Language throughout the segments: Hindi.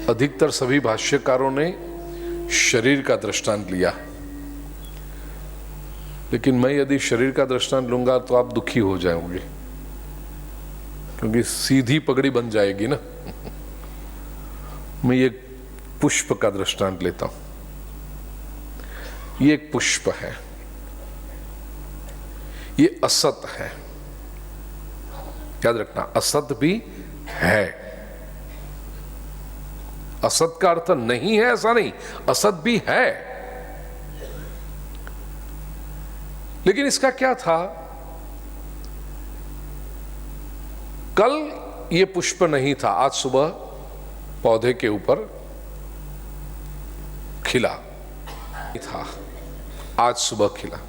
अधिकतर सभी भाष्यकारों ने शरीर का दृष्टांत लिया, लेकिन मैं यदि शरीर का दृष्टांत लूंगा तो आप दुखी हो जाओगे, क्योंकि सीधी पगड़ी बन जाएगी ना। मैं ये पुष्प का दृष्टांत लेता हूं। ये एक पुष्प है, ये असत है। याद रखना, असत भी है। असत का अर्थ नहीं है ऐसा नहीं, असत भी है। लेकिन इसका क्या था, कल ये पुष्प नहीं था, आज सुबह पौधे के ऊपर खिला था, आज सुबह खिला,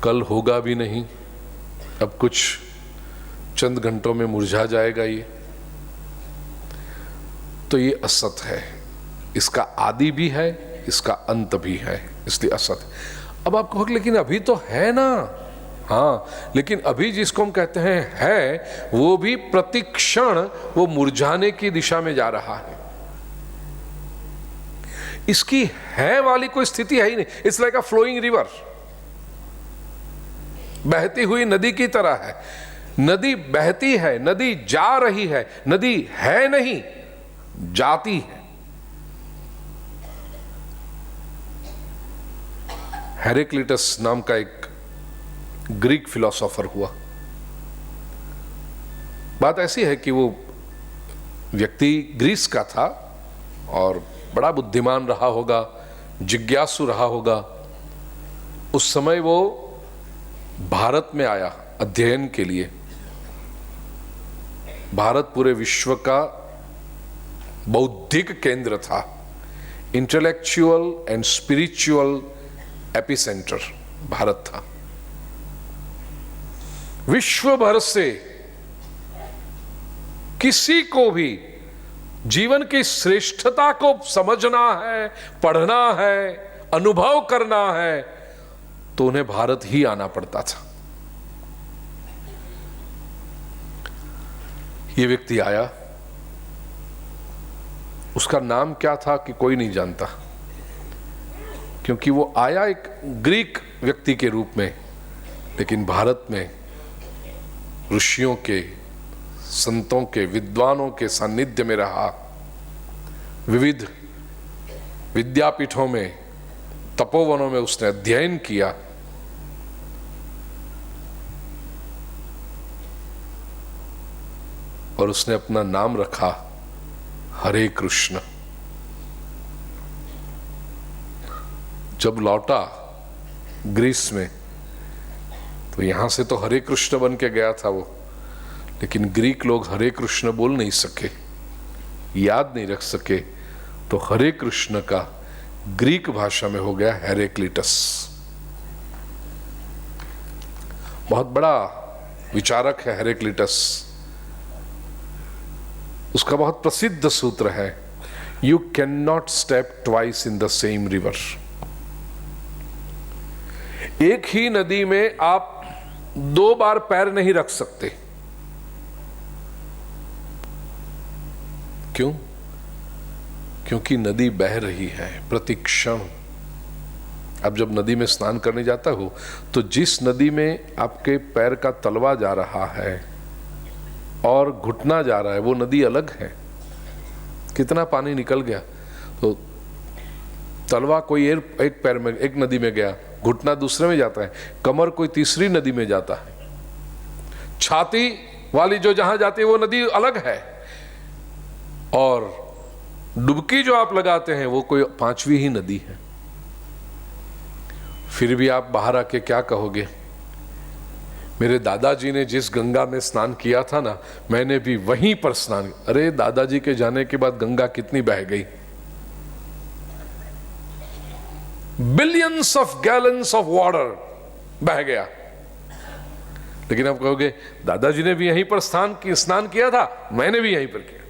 कल होगा भी नहीं, अब कुछ चंद घंटों में मुरझा जाएगा ये। तो ये असत है, इसका आदि भी है, इसका अंत भी है, इसलिए असत है। अब आप कहोगे लेकिन अभी तो है ना। हाँ, लेकिन अभी जिसको हम कहते हैं है, वो भी प्रतिक्षण वो मुरझाने की दिशा में जा रहा है। इसकी है वाली कोई स्थिति है ही नहीं। It's like a flowing river, बहती हुई नदी की तरह है। नदी बहती है, नदी जा रही है, नदी है नहीं, जाती है। हेरेक्लिटस नाम का एक ग्रीक फिलोसोफर हुआ। बात ऐसी है कि वो व्यक्ति ग्रीस का था और बड़ा बुद्धिमान रहा होगा, जिज्ञासु रहा होगा। उस समय वो भारत में आया अध्ययन के लिए। भारत पूरे विश्व का बौद्धिक केंद्र था, intellectual and spiritual epicentre Bharat था। विश्व भर से किसी को भी जीवन की श्रेष्ठता को समझना है, पढ़ना है, अनुभव करना है, तो उन्हें भारत ही आना पड़ता था। ये व्यक्ति आया, उसका नाम क्या था कि कोई नहीं जानता, क्योंकि वो आया एक ग्रीक व्यक्ति के रूप में, लेकिन भारत में ऋषियों के, संतों के, विद्वानों के सानिध्य में रहा। विविध विद्यापीठों में, तपोवनों में उसने अध्ययन किया। और उसने अपना नाम रखा हरे कृष्ण। जब लौटा ग्रीस में, तो यहां से तो हरे कृष्ण बन के गया था वो, लेकिन ग्रीक लोग हरे कृष्ण बोल नहीं सके, याद नहीं रख सके, तो हरे कृष्ण का ग्रीक भाषा में हो गया हेरेक्लिटस। बहुत बड़ा विचारक है हेरेक्लिटस। उसका बहुत प्रसिद्ध सूत्र है, you can not step twice in the same river. एक ही नदी में आप 2 बार पैर नहीं रख सकते। क्यों? क्योंकि नदी बह रही है प्रतिक्षण। अब जब नदी में स्नान करने जाता हो, तो जिस नदी में आपके पैर का तलवा जा रहा है और घुटना जा रहा है, वो नदी अलग है। कितना पानी निकल गया, तो तलवा कोई एक पैर में, एक नदी में गया, घुटना दूसरे में जाता है, कमर कोई तीसरी नदी में जाता है, छाती वाली जो जहां जाती है वो नदी अलग है, और डुबकी जो आप लगाते हैं वो कोई 5वीं ही नदी है। फिर भी आप बाहर आके क्या कहोगे, मेरे दादाजी ने जिस गंगा में स्नान किया था ना, मैंने भी वहीं पर स्नान। अरे दादाजी के जाने के बाद गंगा कितनी बह गई, billions of gallons of water बह गया। लेकिन आप कहोगे दादाजी ने भी यहीं पर स्नान किया था, मैंने भी यहीं पर किया।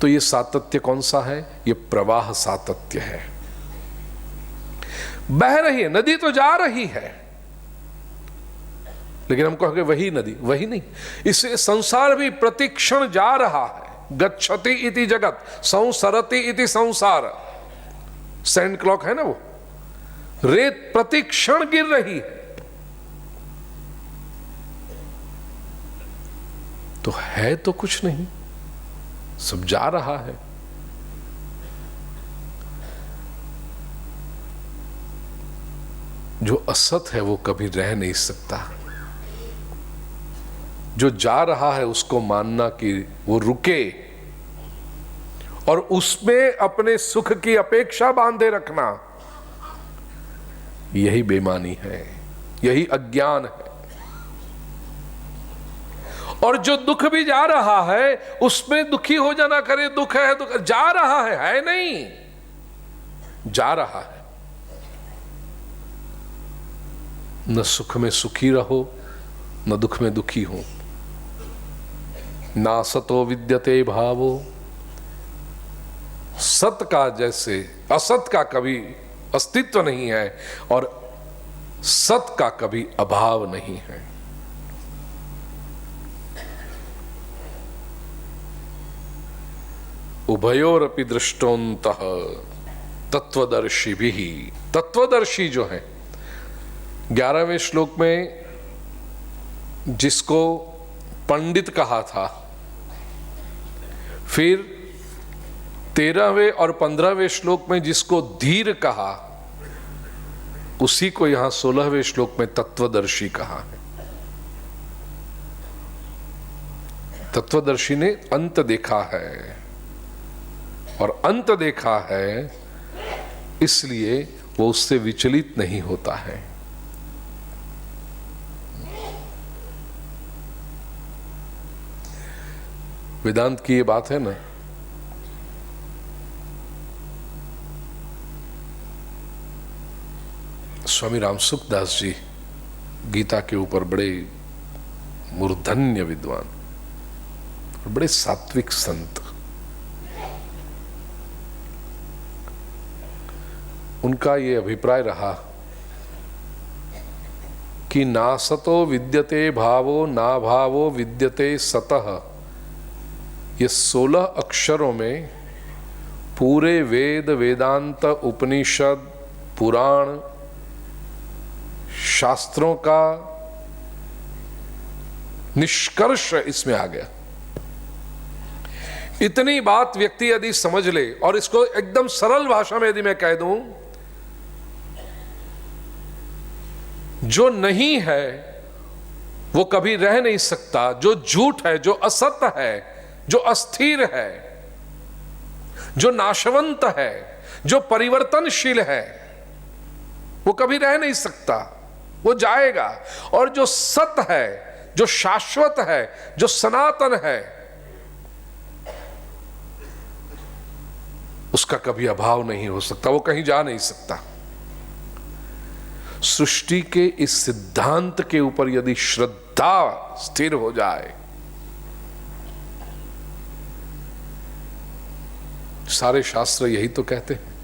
तो ये सातत्य कौन सा है? ये प्रवाह सातत्य है। बह रही है नदी, तो जा रही है, लेकिन हम कहोगे वही नदी, वही नहीं। इससे संसार भी प्रतिक्षण जा रहा है। गच्छति इति जगत, संसरति इति संसार। सैंड क्लॉक है ना वो, रेत प्रतिक्षण गिर रही है। तो है तो कुछ नहीं, सब जा रहा है। जो असत है वो कभी रह नहीं सकता। जो जा रहा है उसको मानना कि वो रुके और उसमें अपने सुख की अपेक्षा बांधे रखना, यही बेईमानी है, यही अज्ञान है। और जो दुख भी जा रहा है उसमें दुखी हो जाना, करे दुख है, दुख जा रहा है नहीं, जा रहा है। न सुख में सुखी रहो, न दुख में दुखी हो। ना सतो विद्यते भावो, सत का जैसे असत का कभी अस्तित्व नहीं है और सत का कभी अभाव नहीं है। उभयोरपि दृष्टोन्तः तत्वदर्शी भी। तत्वदर्शी जो है 11वें श्लोक में जिसको पंडित कहा था, फिर 13वें और 15वें श्लोक में जिसको धीर कहा, उसी को यहां 16वें श्लोक में तत्वदर्शी कहा है। तत्वदर्शी ने अंत देखा है, और अंत देखा है इसलिए वो उससे विचलित नहीं होता है। वेदांत की ये बात है ना, स्वामी रामसुखदास जी गीता के ऊपर बड़े मूर्धन्य विद्वान, बड़े सात्विक संत, उनका ये अभिप्राय रहा कि ना सतो विद्यते भावो ना भावो विद्यते सतः। ये 16 अक्षरों में पूरे वेद, वेदांत, उपनिषद, पुराण, शास्त्रों का निष्कर्ष इसमें आ गया। इतनी बात व्यक्ति यदि समझ ले, और इसको एकदम सरल भाषा में यदि मैं कह दूं, जो नहीं है वो कभी रह नहीं सकता। जो झूठ है, जो असत्य है, जो अस्थिर है, जो नाशवंत है, जो परिवर्तनशील है, वो कभी रह नहीं सकता, वो जाएगा। और जो सत्य है, जो शाश्वत है, जो सनातन है, उसका कभी अभाव नहीं हो सकता, वो कहीं जा नहीं सकता। सृष्टि के इस सिद्धांत के ऊपर यदि श्रद्धा स्थिर हो जाए, सारे शास्त्र यही तो कहते हैं,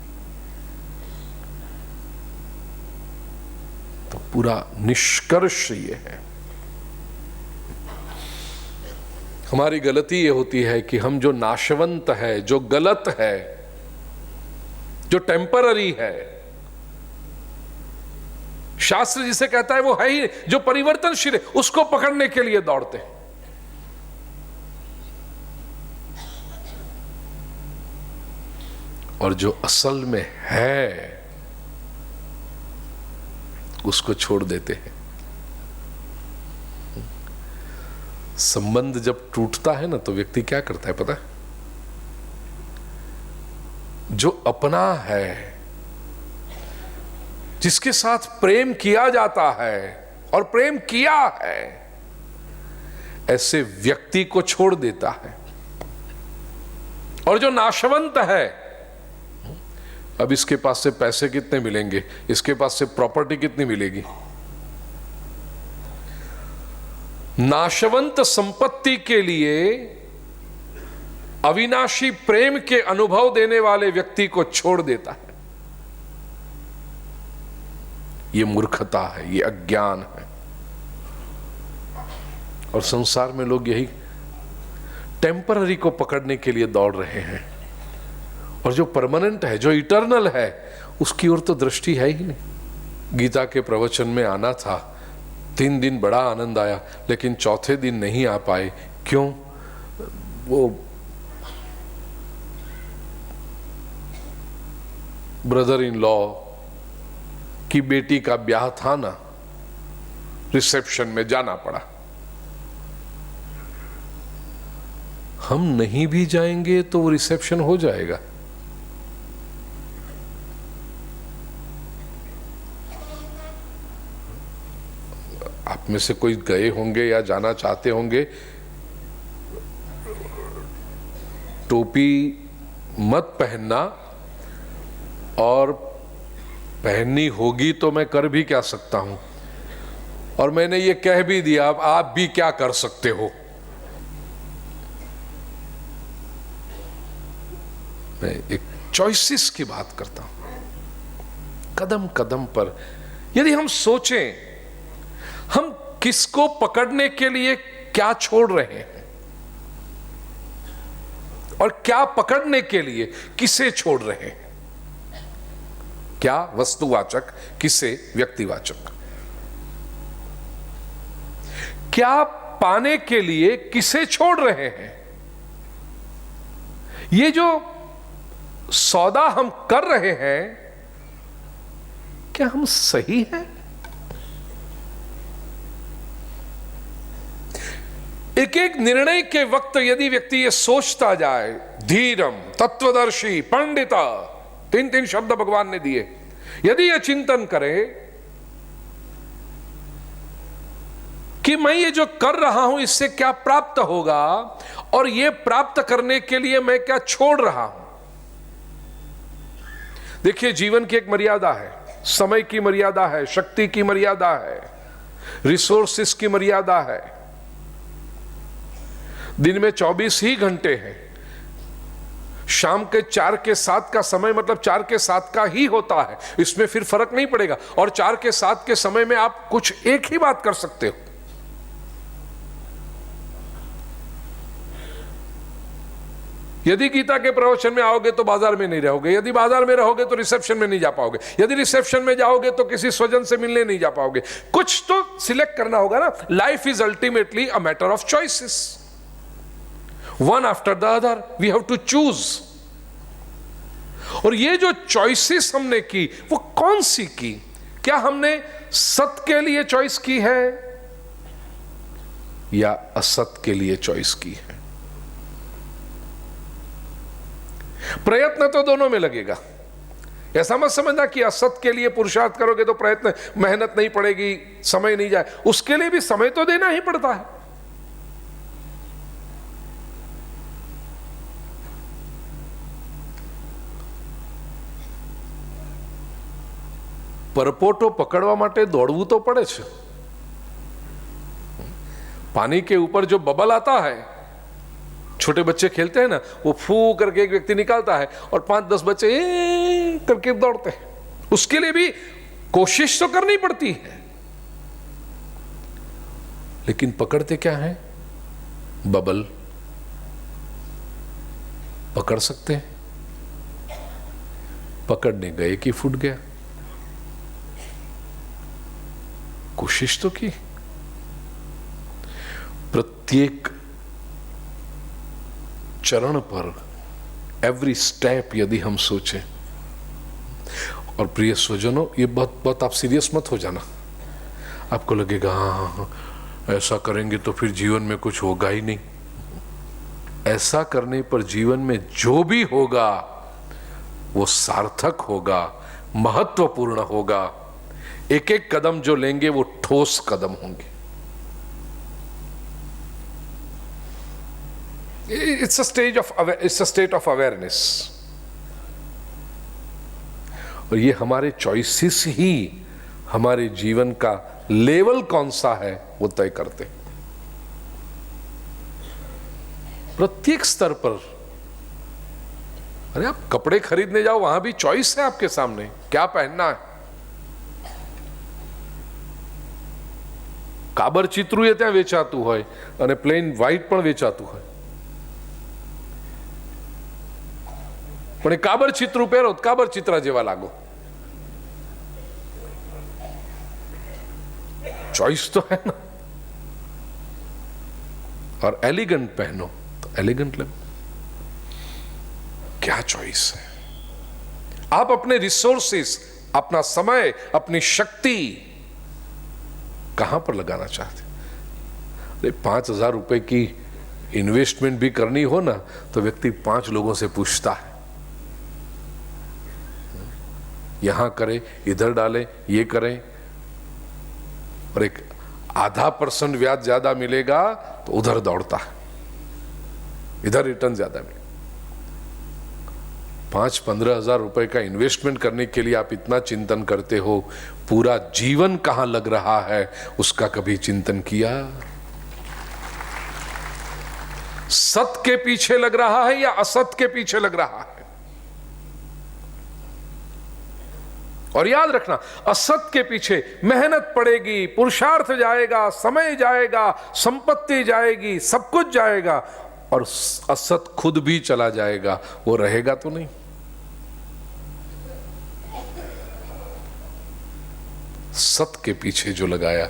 तो पूरा निष्कर्ष ये है। हमारी गलती ये होती है कि हम जो नाशवंत है, जो गलत है, जो टेम्पररी है, शास्त्र जिसे कहता है वो है ही, जो परिवर्तनशील है, उसको पकड़ने के लिए दौड़ते हैं। और जो असल में है उसको छोड़ देते हैं। संबंध जब टूटता है ना, तो व्यक्ति क्या करता है पता है? जो अपना है, जिसके साथ प्रेम किया जाता है और प्रेम किया है, ऐसे व्यक्ति को छोड़ देता है। और जो नाशवंत है, अब इसके पास से पैसे कितने मिलेंगे, इसके पास से प्रॉपर्टी कितनी मिलेगी, नाशवंत संपत्ति के लिए अविनाशी प्रेम के अनुभव देने वाले व्यक्ति को छोड़ देता है। ये मूर्खता है, ये अज्ञान है। और संसार में लोग यही टेम्पररी को पकड़ने के लिए दौड़ रहे हैं, और जो परमानेंट है, जो इटर्नल है, उसकी ओर तो दृष्टि है ही नहीं। गीता के प्रवचन में आना था, 3 दिन बड़ा आनंद आया, लेकिन चौथे दिन नहीं आ पाए। क्यों? वो ब्रदर इन लॉ की बेटी का ब्याह था ना, रिसेप्शन में जाना पड़ा। हम नहीं भी जाएंगे तो वो रिसेप्शन हो जाएगा। आप में से कोई गए होंगे या जाना चाहते होंगे, टोपी मत पहनना, और पहननी होगी तो मैं कर भी क्या सकता हूं, और मैंने ये कह भी दिया, अब आप भी क्या कर सकते हो। मैं एक चॉइसेस की बात करता हूं। कदम कदम पर यदि हम सोचें, हम किसको पकड़ने के लिए क्या छोड़ रहे हैं, और क्या पकड़ने के लिए किसे छोड़ रहे हैं। क्या वस्तुवाचक, किसे व्यक्तिवाचक। क्या पाने के लिए किसे छोड़ रहे हैं। ये जो सौदा हम कर रहे हैं, क्या हम सही हैं? एक एक निर्णय के वक्त यदि व्यक्ति ये सोचता जाए, धीरम, तत्वदर्शी, पंडिता, 3 शब्द भगवान ने दिए, यदि यह चिंतन करे कि मैं ये जो कर रहा हूं इससे क्या प्राप्त होगा, और ये प्राप्त करने के लिए मैं क्या छोड़ रहा हूं। देखिए, जीवन की एक मर्यादा है, समय की मर्यादा है, शक्ति की मर्यादा है, रिसोर्सेस की मर्यादा है। दिन में 24 ही घंटे हैं। शाम के 4 के 7 का समय मतलब 4 के 7 का ही होता है, इसमें फिर फर्क नहीं पड़ेगा। और 4 के 7 के समय में आप कुछ एक ही बात कर सकते हो। यदि गीता के प्रवचन में आओगे तो बाजार में नहीं रहोगे, यदि बाजार में रहोगे तो रिसेप्शन में नहीं जा पाओगे, यदि रिसेप्शन में जाओगे तो किसी स्वजन से मिलने नहीं जा पाओगे। कुछ तो सिलेक्ट करना होगा ना। Life is ultimately a matter of choices, one after the other, we have to choose. और ये जो चॉइसेस हमने की, वो कौन सी की? क्या हमने सत्य के लिए चॉइस की है या असत्य के लिए चॉइस की है? प्रयत्न तो दोनों में लगेगा। ऐसा मत समझना कि असत्य के लिए पुरुषार्थ करोगे तो प्रयत्न, मेहनत नहीं पड़ेगी, समय नहीं जाए, उसके लिए भी समय तो देना ही पड़ता है। પરપોટો પકડવા માટે દોડવું તો પડે છે। पानी के ऊपर जो बबल आता है, छोटे बच्चे खेलते हैं ना, वो फू करके एक व्यक्ति निकालता है और 5-10 बच्चे करके दौड़ते हैं। उसके लिए भी कोशिश तो करनी पड़ती है, लेकिन पकड़ते क्या है? बबल पकड़ सकते हैं, पकड़ने गए कि फूट गया। कोशिश तो की। प्रत्येक चरण पर, एवरी स्टेप यदि हम सोचें, और प्रिय स्वजनों, ये बहुत आप सीरियस मत हो जाना। आपको लगेगा हाँ, ऐसा करेंगे तो फिर जीवन में कुछ होगा ही नहीं। ऐसा करने पर जीवन में जो भी होगा वो सार्थक होगा, महत्वपूर्ण होगा। एक एक कदम जो लेंगे वो ठोस कदम होंगे। It's a state of awareness। और ये हमारे चॉइसेस ही हमारे जीवन का लेवल कौन सा है वो तय करते हैं। प्रत्येक स्तर पर, अरे आप कपड़े खरीदने जाओ, वहां भी चॉइस है आपके सामने, क्या पहनना है। કાબર ચિત્રું એ ત્યાં વેચાતું હોય અને પ્લેન વ્હાઈટ પણ વેચાતું હોય, પણ એ કાબર ચિત્રું પહેરો તો કાબર ચિત્રા જેવા લાગો. चॉइस तो है ना. और एलिगेंट पहनो तो एलिगेंट लगो. क्या चॉइस है. आप अपने रिसोर्सेस, अपना समय, अपनी शक्ति कहां पर लगाना चाहते. अरे 5,000 रुपए की इन्वेस्टमेंट भी करनी हो ना तो व्यक्ति 5 लोगों से पूछता है, यहां करें, इधर डालें, ये करें, और एक ½ ब्याज ज्यादा मिलेगा तो उधर दौड़ता है, इधर रिटर्न ज्यादा मिलेगा. 5-15 हजार रुपए का इन्वेस्टमेंट करने के लिए आप इतना चिंतन करते हो, पूरा जीवन कहां लग रहा है उसका कभी चिंतन किया. सत के पीछे लग रहा है या असत के पीछे लग रहा है. और याद रखना, असत के पीछे मेहनत पड़ेगी, पुरुषार्थ जाएगा, समय जाएगा, संपत्ति जाएगी, सब कुछ जाएगा, और असत खुद भी चला जाएगा, वो रहेगा तो नहीं. सत के पीछे जो लगाया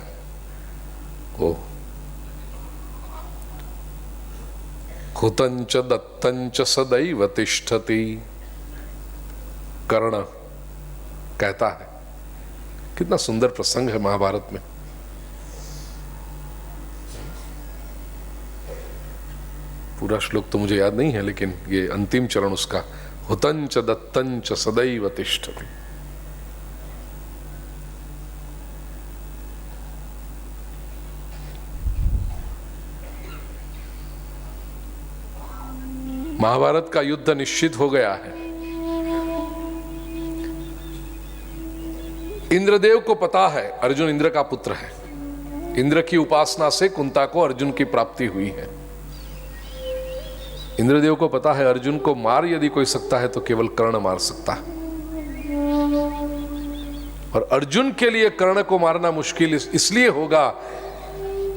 वो हुतंच दत्तंच सदैव तिष्ठति. कर्ण कहता है, कितना सुंदर प्रसंग है महाभारत में. पूरा श्लोक तो मुझे याद नहीं है, लेकिन ये अंतिम चरण उसका, हुतंच दत्तंच सदैव तिष्ठति. महाभारत का युद्ध निश्चित हो गया है. इंद्रदेव को पता है अर्जुन इंद्र का पुत्र है. इंद्र की उपासना से कुंता को अर्जुन की प्राप्ति हुई है. इंद्रदेव को पता है अर्जुन को मार यदि कोई सकता है तो केवल कर्ण मार सकता है. और अर्जुन के लिए कर्ण को मारना मुश्किल इसलिए होगा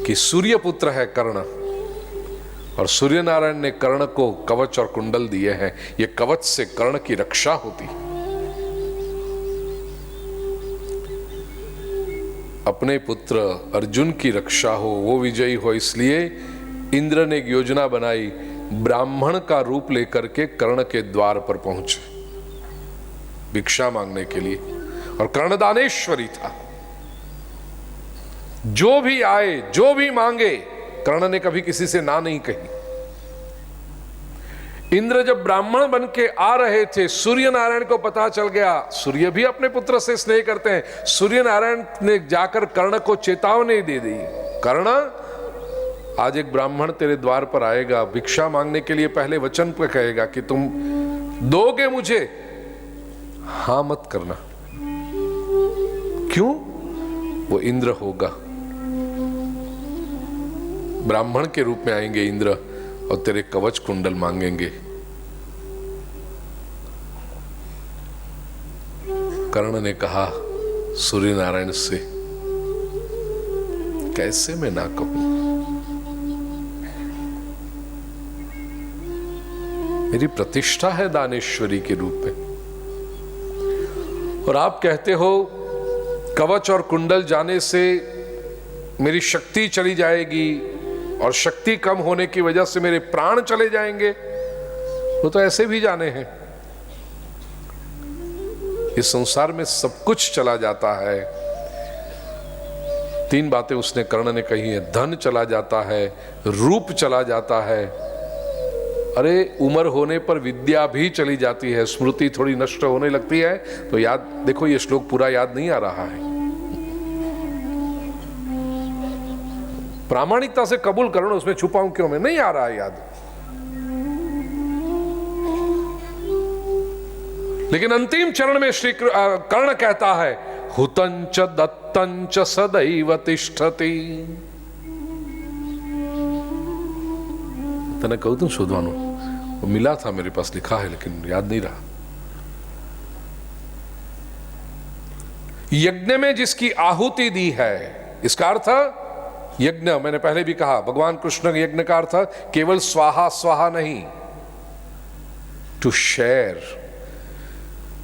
कि सूर्य पुत्र है कर्ण, और सूर्य नारायण ने कर्ण को कवच और कुंडल दिए हैं. ये कवच से कर्ण की रक्षा होती है. अपने पुत्र अर्जुन की रक्षा हो, वो विजयी हो, इसलिए इंद्र ने एक योजना बनाई, ब्राह्मण का रूप लेकर के कर्ण के द्वार पर पहुंचे भिक्षा मांगने के लिए. और कर्ण दानेश्वरी था, जो भी आए, जो भी मांगे, कर्ण ने कभी किसी से ना नहीं कही. इंद्र जब ब्राह्मण बन के आ रहे थे, सूर्य नारायण को पता चल गया, सूर्य भी अपने पुत्र से स्नेह करते हैं. सूर्य नारायण ने जाकर कर्ण को चेतावनी दे दी, कर्ण आज एक ब्राह्मण तेरे द्वार पर आएगा, भिक्षा मांगने के लिए पहले वचन पर कहेगा कि तुम दोगे मुझे, हां मत करना. क्यों? वो इंद्र होगा, ब्राह्मण के रूप में आएंगे इंद्र, और तेरे कवच कुंडल मांगेंगे. कर्ण ने कहा सूर्य नारायण से, कैसे मैं ना कहूं, मेरी प्रतिष्ठा है दानेश्वरी के रूप में. और आप कहते हो कवच और कुंडल जाने से मेरी शक्ति चली जाएगी, और शक्ति कम होने की वजह से मेरे प्राण चले जाएंगे. वो तो ऐसे भी जाने हैं. इस संसार में सब कुछ चला जाता है. 3 बातें उसने कर्ण ने कही है, धन चला जाता है, रूप चला जाता है, अरे उम्र होने पर विद्या भी चली जाती है, स्मृति थोड़ी नष्ट होने लगती है. तो याद देखो, ये श्लोक पूरा याद नहीं आ रहा है. प्रामाणिकता से कबूल करो ना, उसमें छुपाऊं क्यों मैं, नहीं आ रहा है याद. लेकिन अंतिम चरण में श्री कर्ण कहता है, हुतंच दत्तंच सदैव तिष्ठति. तने कहूं तुम शोधवानो, वो मिला था मेरे पास, लिखा है लेकिन याद नहीं रहा. यज्ञ में जिसकी आहुति दी है, इसका अर्थ यज्ञ, मैंने पहले भी कहा, भगवान कृष्ण के यज्ञ का अर्थ केवल स्वाहा स्वाहा नहीं, टू शेयर।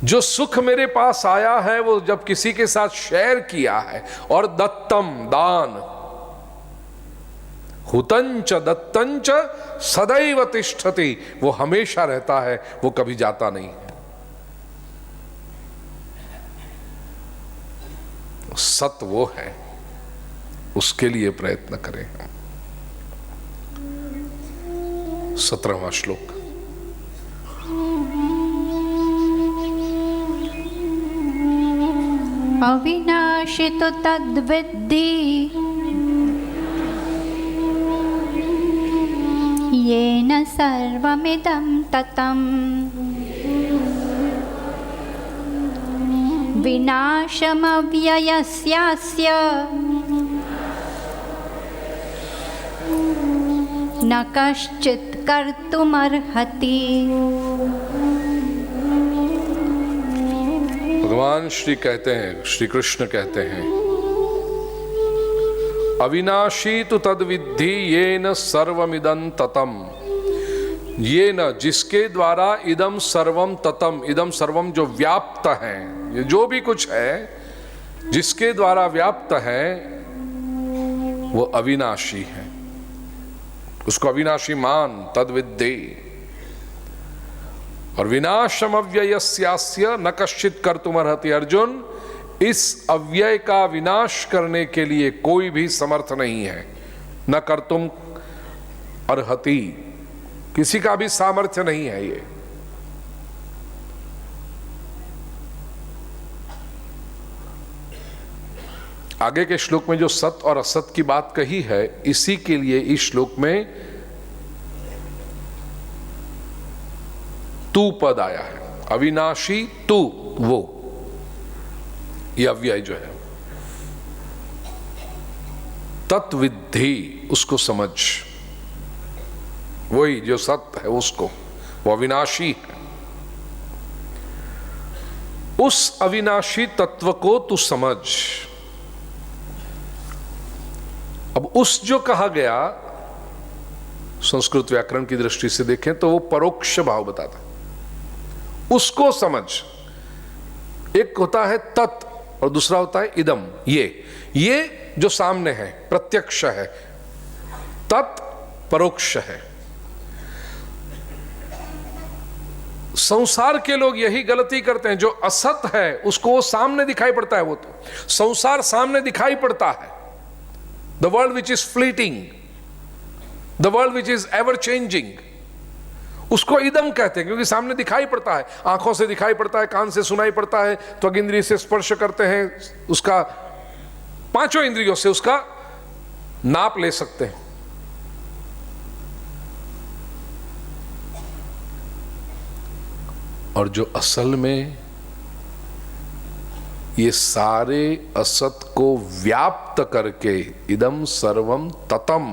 जो सुख मेरे पास आया है वो जब किसी के साथ शेयर किया है, और दत्तम, दान, हुतंच दत्तंच सदैव तिष्ठति, वो हमेशा रहता है, वो कभी जाता नहीं है। सत वो है, उसके लिए प्रयत्न करें हम। 17वां श्लोक। अविनाशी तो तद्विद्धि येन सर्वमिदं ततं। विनाशमव्ययस्यास्य न कश्चित् कर्तुमर्हति। भगवान श्री कहते हैं, श्री कृष्ण कहते हैं, अविनाशी तु तद्विद्धि येन सर्वमिदं ततम। ये न, जिसके द्वारा इदम सर्वम ततम, इदम सर्वम जो व्याप्त है, ये जो भी कुछ है जिसके द्वारा व्याप्त है वो अविनाशी है, उसको अविनाशी मान, तद्विद्धि। और विनाशम अव्ययस्यास्य न कश्चित् कर्तुमर्हति। अर्जुन, इस अव्यय का विनाश करने के लिए कोई भी समर्थ नहीं है। न कर्तुम अर्हति, किसी का भी सामर्थ्य नहीं है ये। आगे के श्लोक में जो सत और असत की बात कही है, इसी के लिए इस श्लोक में तू पद आया है। अविनाशी तू, वो, ये अव्यय जो है। तत्विद्धि, उसको समझ, वही जो सत्य है उसको, वो अविनाशी है। उस अविनाशी तत्व को तू समझ। अब उस जो कहा गया, संस्कृत व्याकरण की दृष्टि से देखें तो वो परोक्ष भाव बताता है। उसको समझ। एक होता है तत् और दूसरा होता है इदम। ये जो सामने है, प्रत्यक्ष है, तत् परोक्ष है। संसार के लोग यही गलती करते हैं, जो असत है उसको वो सामने दिखाई पड़ता है। वो तो संसार सामने दिखाई पड़ता है। The world which is fleeting, the world which is ever changing, उसको इदम कहते हैं, क्योंकि सामने दिखाई पड़ता है, आंखों से दिखाई पड़ता है, कान से सुनाई पड़ता है, त्वग इंद्रिय से स्पर्श करते हैं, उसका पांचों इंद्रियों से उसका नाप ले सकते हैं। और जो असल में ये सारे असत को व्याप्त करके इदम सर्वम ततम,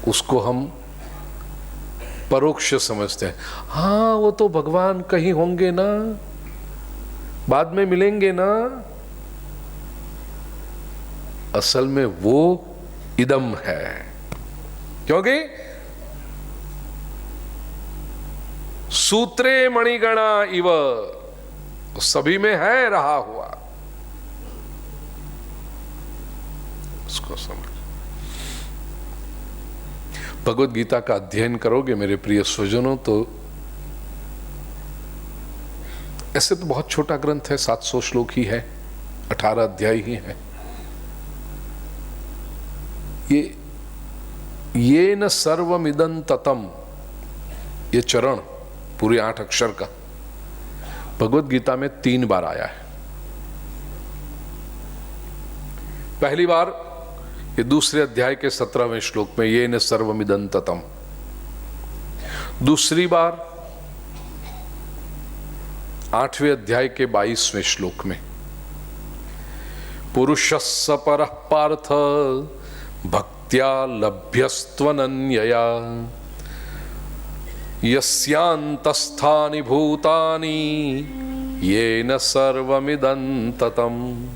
उसको हम परोक्ष समझते हैं। हाँ, वो तो भगवान कहीं होंगे ना, बाद में मिलेंगे ना। असल में वो इदम है, क्योंकि सूत्रे मणिगणा इव, सभी में है रहा हुआ। उसको समझ। भगवद गीता का अध्ययन करोगे मेरे प्रिय स्वजनों, तो ऐसे तो बहुत छोटा ग्रंथ है, 700 श्लोक ही है, 18 अध्याय ही है। ये न सर्वमिदं ततम, ये चरण पूरे 8 अक्षर का भगवद गीता में 3 बार आया है। पहली बार ये दूसरे अध्याय के 17वें श्लोक में, ये न सर्वमिदं ततम। दूसरी बार 8वें अध्याय के 22वें श्लोक में, पुरुषस्य परः पार्थ भक्त्या लभ्यस्त्वनन्यया यस्यान्तस्थानि भूतानि येन सर्वमिदं ततम्।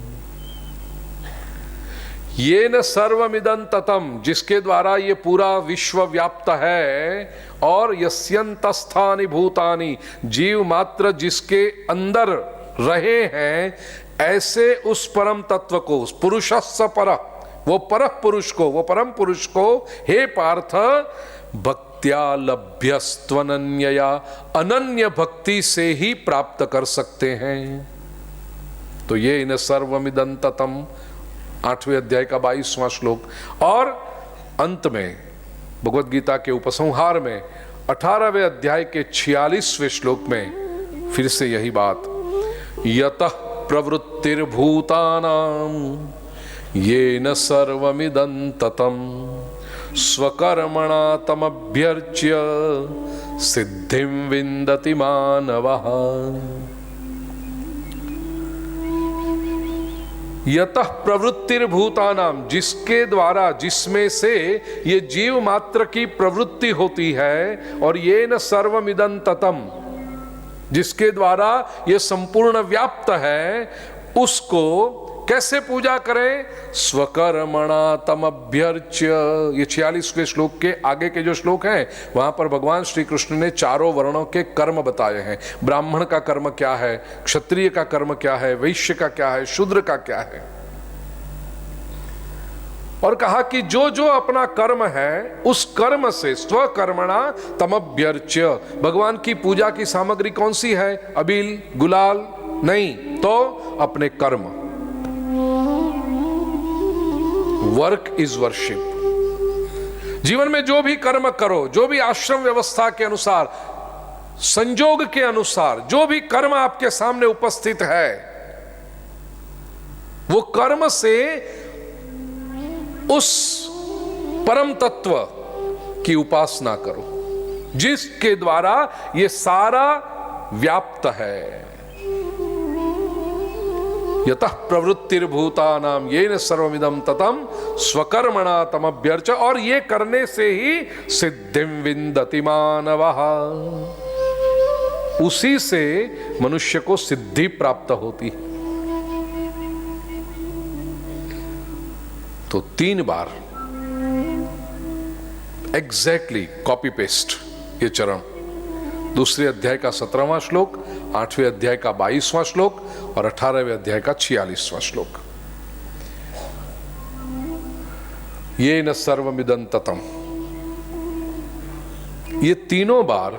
ये न सर्वमिदं ततम, जिसके द्वारा ये पूरा विश्व व्याप्त है, और यस्यन्तस्थानि भूतानि, जीव मात्र जिसके अंदर रहे हैं, ऐसे उस परम तत्व को, उस पुरुषस्य परः, वो परः पुरुष को, वो परम पुरुष को हे पार्थ भक्त्या लभ्यस्त्वनन्यया, अनन्य भक्ति से ही प्राप्त कर सकते हैं। तो ये इन सर्वमिदं ततम 8वें अध्याय का 22वां श्लोक। और अंत में भगवद गीता के उपसंहार में 18वें अध्याय के 46वें श्लोक में फिर से यही बात, यतः प्रवृत्तिर्भूतानां येन सर्वमिदं ततम स्वकर्मणा तमभ्यर्च्य सिद्धिं विन्दति मानवः। यतः प्रवृत्तिर्भूतानाम, जिसके द्वारा, जिसमें से ये जीव मात्र की प्रवृत्ति होती है, और ये न सर्वमिदं ततम, जिसके द्वारा ये संपूर्ण व्याप्त है, उसको कैसे पूजा करें? स्वकर्मणा तमभ्यर्च्य। ये 46वें श्लोक के आगे के जो श्लोक हैं, वहां पर भगवान श्री कृष्ण ने चारों वर्णों के कर्म बताए हैं। ब्राह्मण का कर्म क्या है, क्षत्रिय का कर्म क्या है, वैश्य का क्या है, शूद्र का क्या है, और कहा कि जो जो अपना कर्म है उस कर्म से स्वकर्मणा तमभ्यर्च्य। भगवान की पूजा की सामग्री कौन सी है? अबील, गुलाल नहीं, तो अपने कर्म। Work is worship. जीवन में जो भी कर्म करो, जो भी आश्रम व्यवस्था के अनुसार, संजोग के अनुसार जो भी कर्म आपके सामने उपस्थित है, वो कर्म से उस परम तत्व की उपासना करो जिसके द्वारा ये सारा व्याप्त है। यतः प्रवृत्तिर्भूतानां येन सर्वमिदं ततम स्वकर्मणा तमभ्यर्च्य, और ये करने से ही सिद्धिं विन्दति मानवः, उसी से मनुष्य को सिद्धि प्राप्त होती है। तो 3 बार एग्जैक्टली कॉपी पेस्ट ये चरण, दूसरे अध्याय का 17वां श्लोक, 8वें अध्याय का 22वां श्लोक और 18वें अध्याय का 46वां श्लोक। ये न सर्वमिदं ततम, ये तीनों बार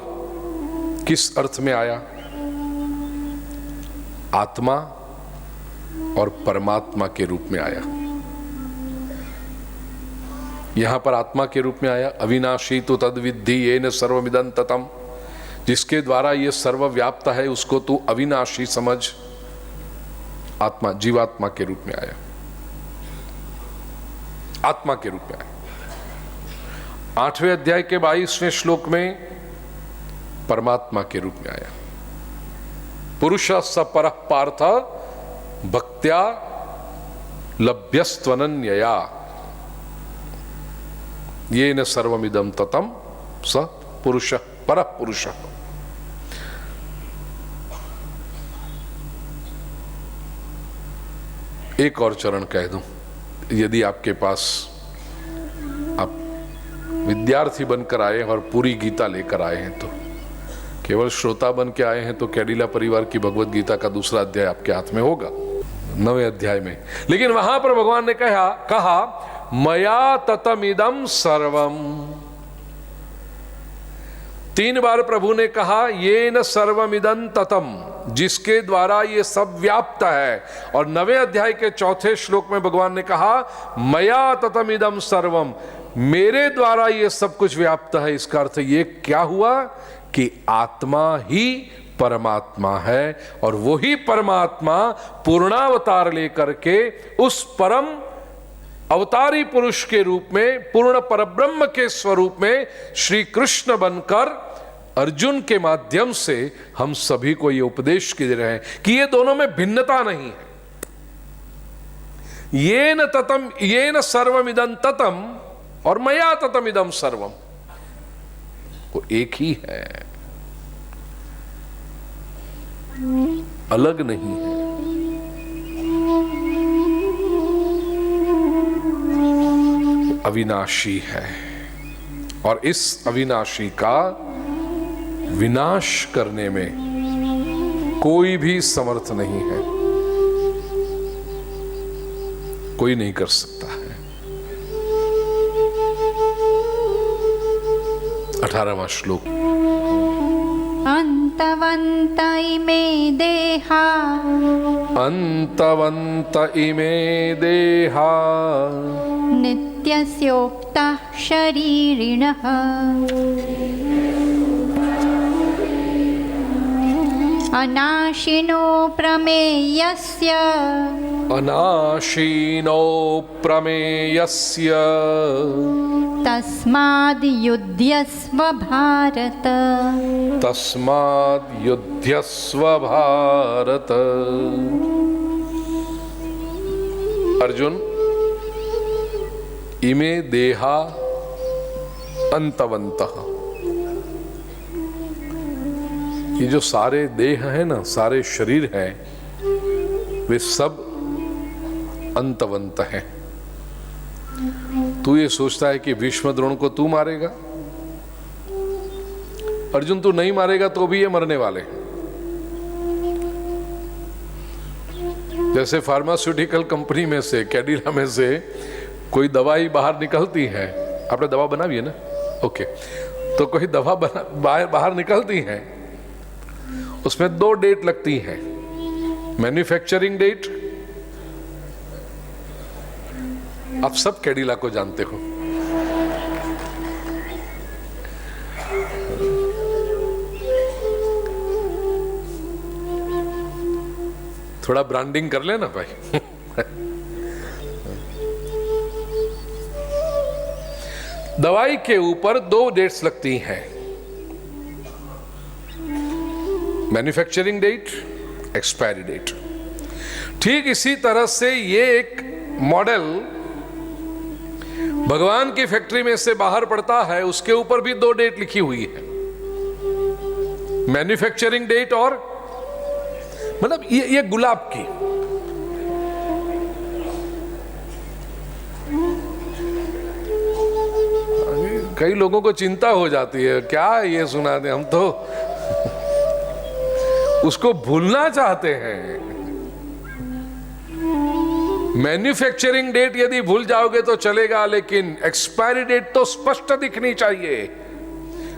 किस अर्थ में आया? आत्मा और परमात्मा के रूप में आया। यहां पर आत्मा के रूप में आया, अविनाशी तो तद्विद्धि येन सर्वमिदं ततम, जिसके द्वारा ये सर्वव्याप्त है उसको तू अविनाशी समझ। आत्मा, जीवात्मा के रूप में आया, आत्मा के रूप में आया। 8वें अध्याय के 22वें श्लोक में परमात्मा के रूप में आया। पुरुष स परः पार्थ भक्त्या लभ्यस्त्वनन्यया, ये न सर्वमिदं ततम स पुरुष परः पुरुष। एक और चरण कह दूं, यदि आपके पास, आप विद्यार्थी बनकर आए हैं और पूरी गीता लेकर आए हैं, तो केवल श्रोता बन के आए हैं तो कैडिला परिवार की भगवत गीता का दूसरा अध्याय आपके हाथ में होगा, 9वें अध्याय में। लेकिन वहां पर भगवान ने कहा मया ततमिदं सर्वम। 3 बार प्रभु ने कहा ये न सर्वमिदं ततम, जिसके द्वारा ये सब व्याप्त है। और 9वें अध्याय के 4थे श्लोक में भगवान ने कहा मया ततमिदं सर्वम, मेरे द्वारा ये सब कुछ व्याप्त है। इसका अर्थ ये क्या हुआ कि आत्मा ही परमात्मा है, और वही परमात्मा पूर्णावतार लेकर के उस परम अवतारी पुरुष के रूप में, पूर्ण परब्रह्म के स्वरूप में श्री कृष्ण बनकर अर्जुन के माध्यम से हम सभी को ये उपदेश दे रहे हैं कि ये दोनों में भिन्नता नहीं है। ये न ततम, ये न सर्वमिदं ततम और मया ततमिदं सर्वम, वो एक ही है, अलग नहीं है। अविनाशी है और इस अविनाशी का विनाश करने में कोई भी समर्थ नहीं है, कोई नहीं कर सकता है। 18वां श्लोक। अंतवन्त इमे देहा अंतवन्त इमे देहा नित्यस्योक्तः शरीरिणः अनाशिनो प्रमेयस्य अनाशीनो प्रमेयस्य तस्माद् युध्यस्व भारत तस्माद् युध्यस्व भारत। अर्जुन, इमे देहा अंतवन्तः, ये जो सारे देह है ना, सारे शरीर है, वे सब अंतवंत हैं। तू ये सोचता है कि भीष्म द्रोण को तू मारेगा? अर्जुन, तू नहीं मारेगा तो भी ये मरने वाले हैं। जैसे फार्मास्यूटिकल कंपनी में से, कैडिला में से कोई दवाई बाहर निकलती है, आपने दवा बनाई है ना, ओके, तो कोई दवा बाहर निकलती है, उसमें 2 डेट लगती हैं, मैन्युफैक्चरिंग डेट। आप सब कैडिला को जानते हो। थोड़ा ब्रांडिंग कर लेना भाई। दवाई के ऊपर 2 डेट्स लगती हैं, मैन्युफैक्चरिंग डेट, एक्सपायरी डेट। ठीक इसी तरह से ये एक मॉडल भगवान की फैक्ट्री में से बाहर पड़ता है, उसके ऊपर भी 2 डेट लिखी हुई है, मैन्युफैक्चरिंग डेट और मतलब ये गुलाब की। कई लोगों को चिंता हो जाती है, क्या ये सुना दे, हम तो उसको भूलना चाहते हैं। मैन्युफैक्चरिंग डेट यदि भूल जाओगे तो चलेगा, लेकिन एक्सपायरी डेट तो स्पष्ट दिखनी चाहिए।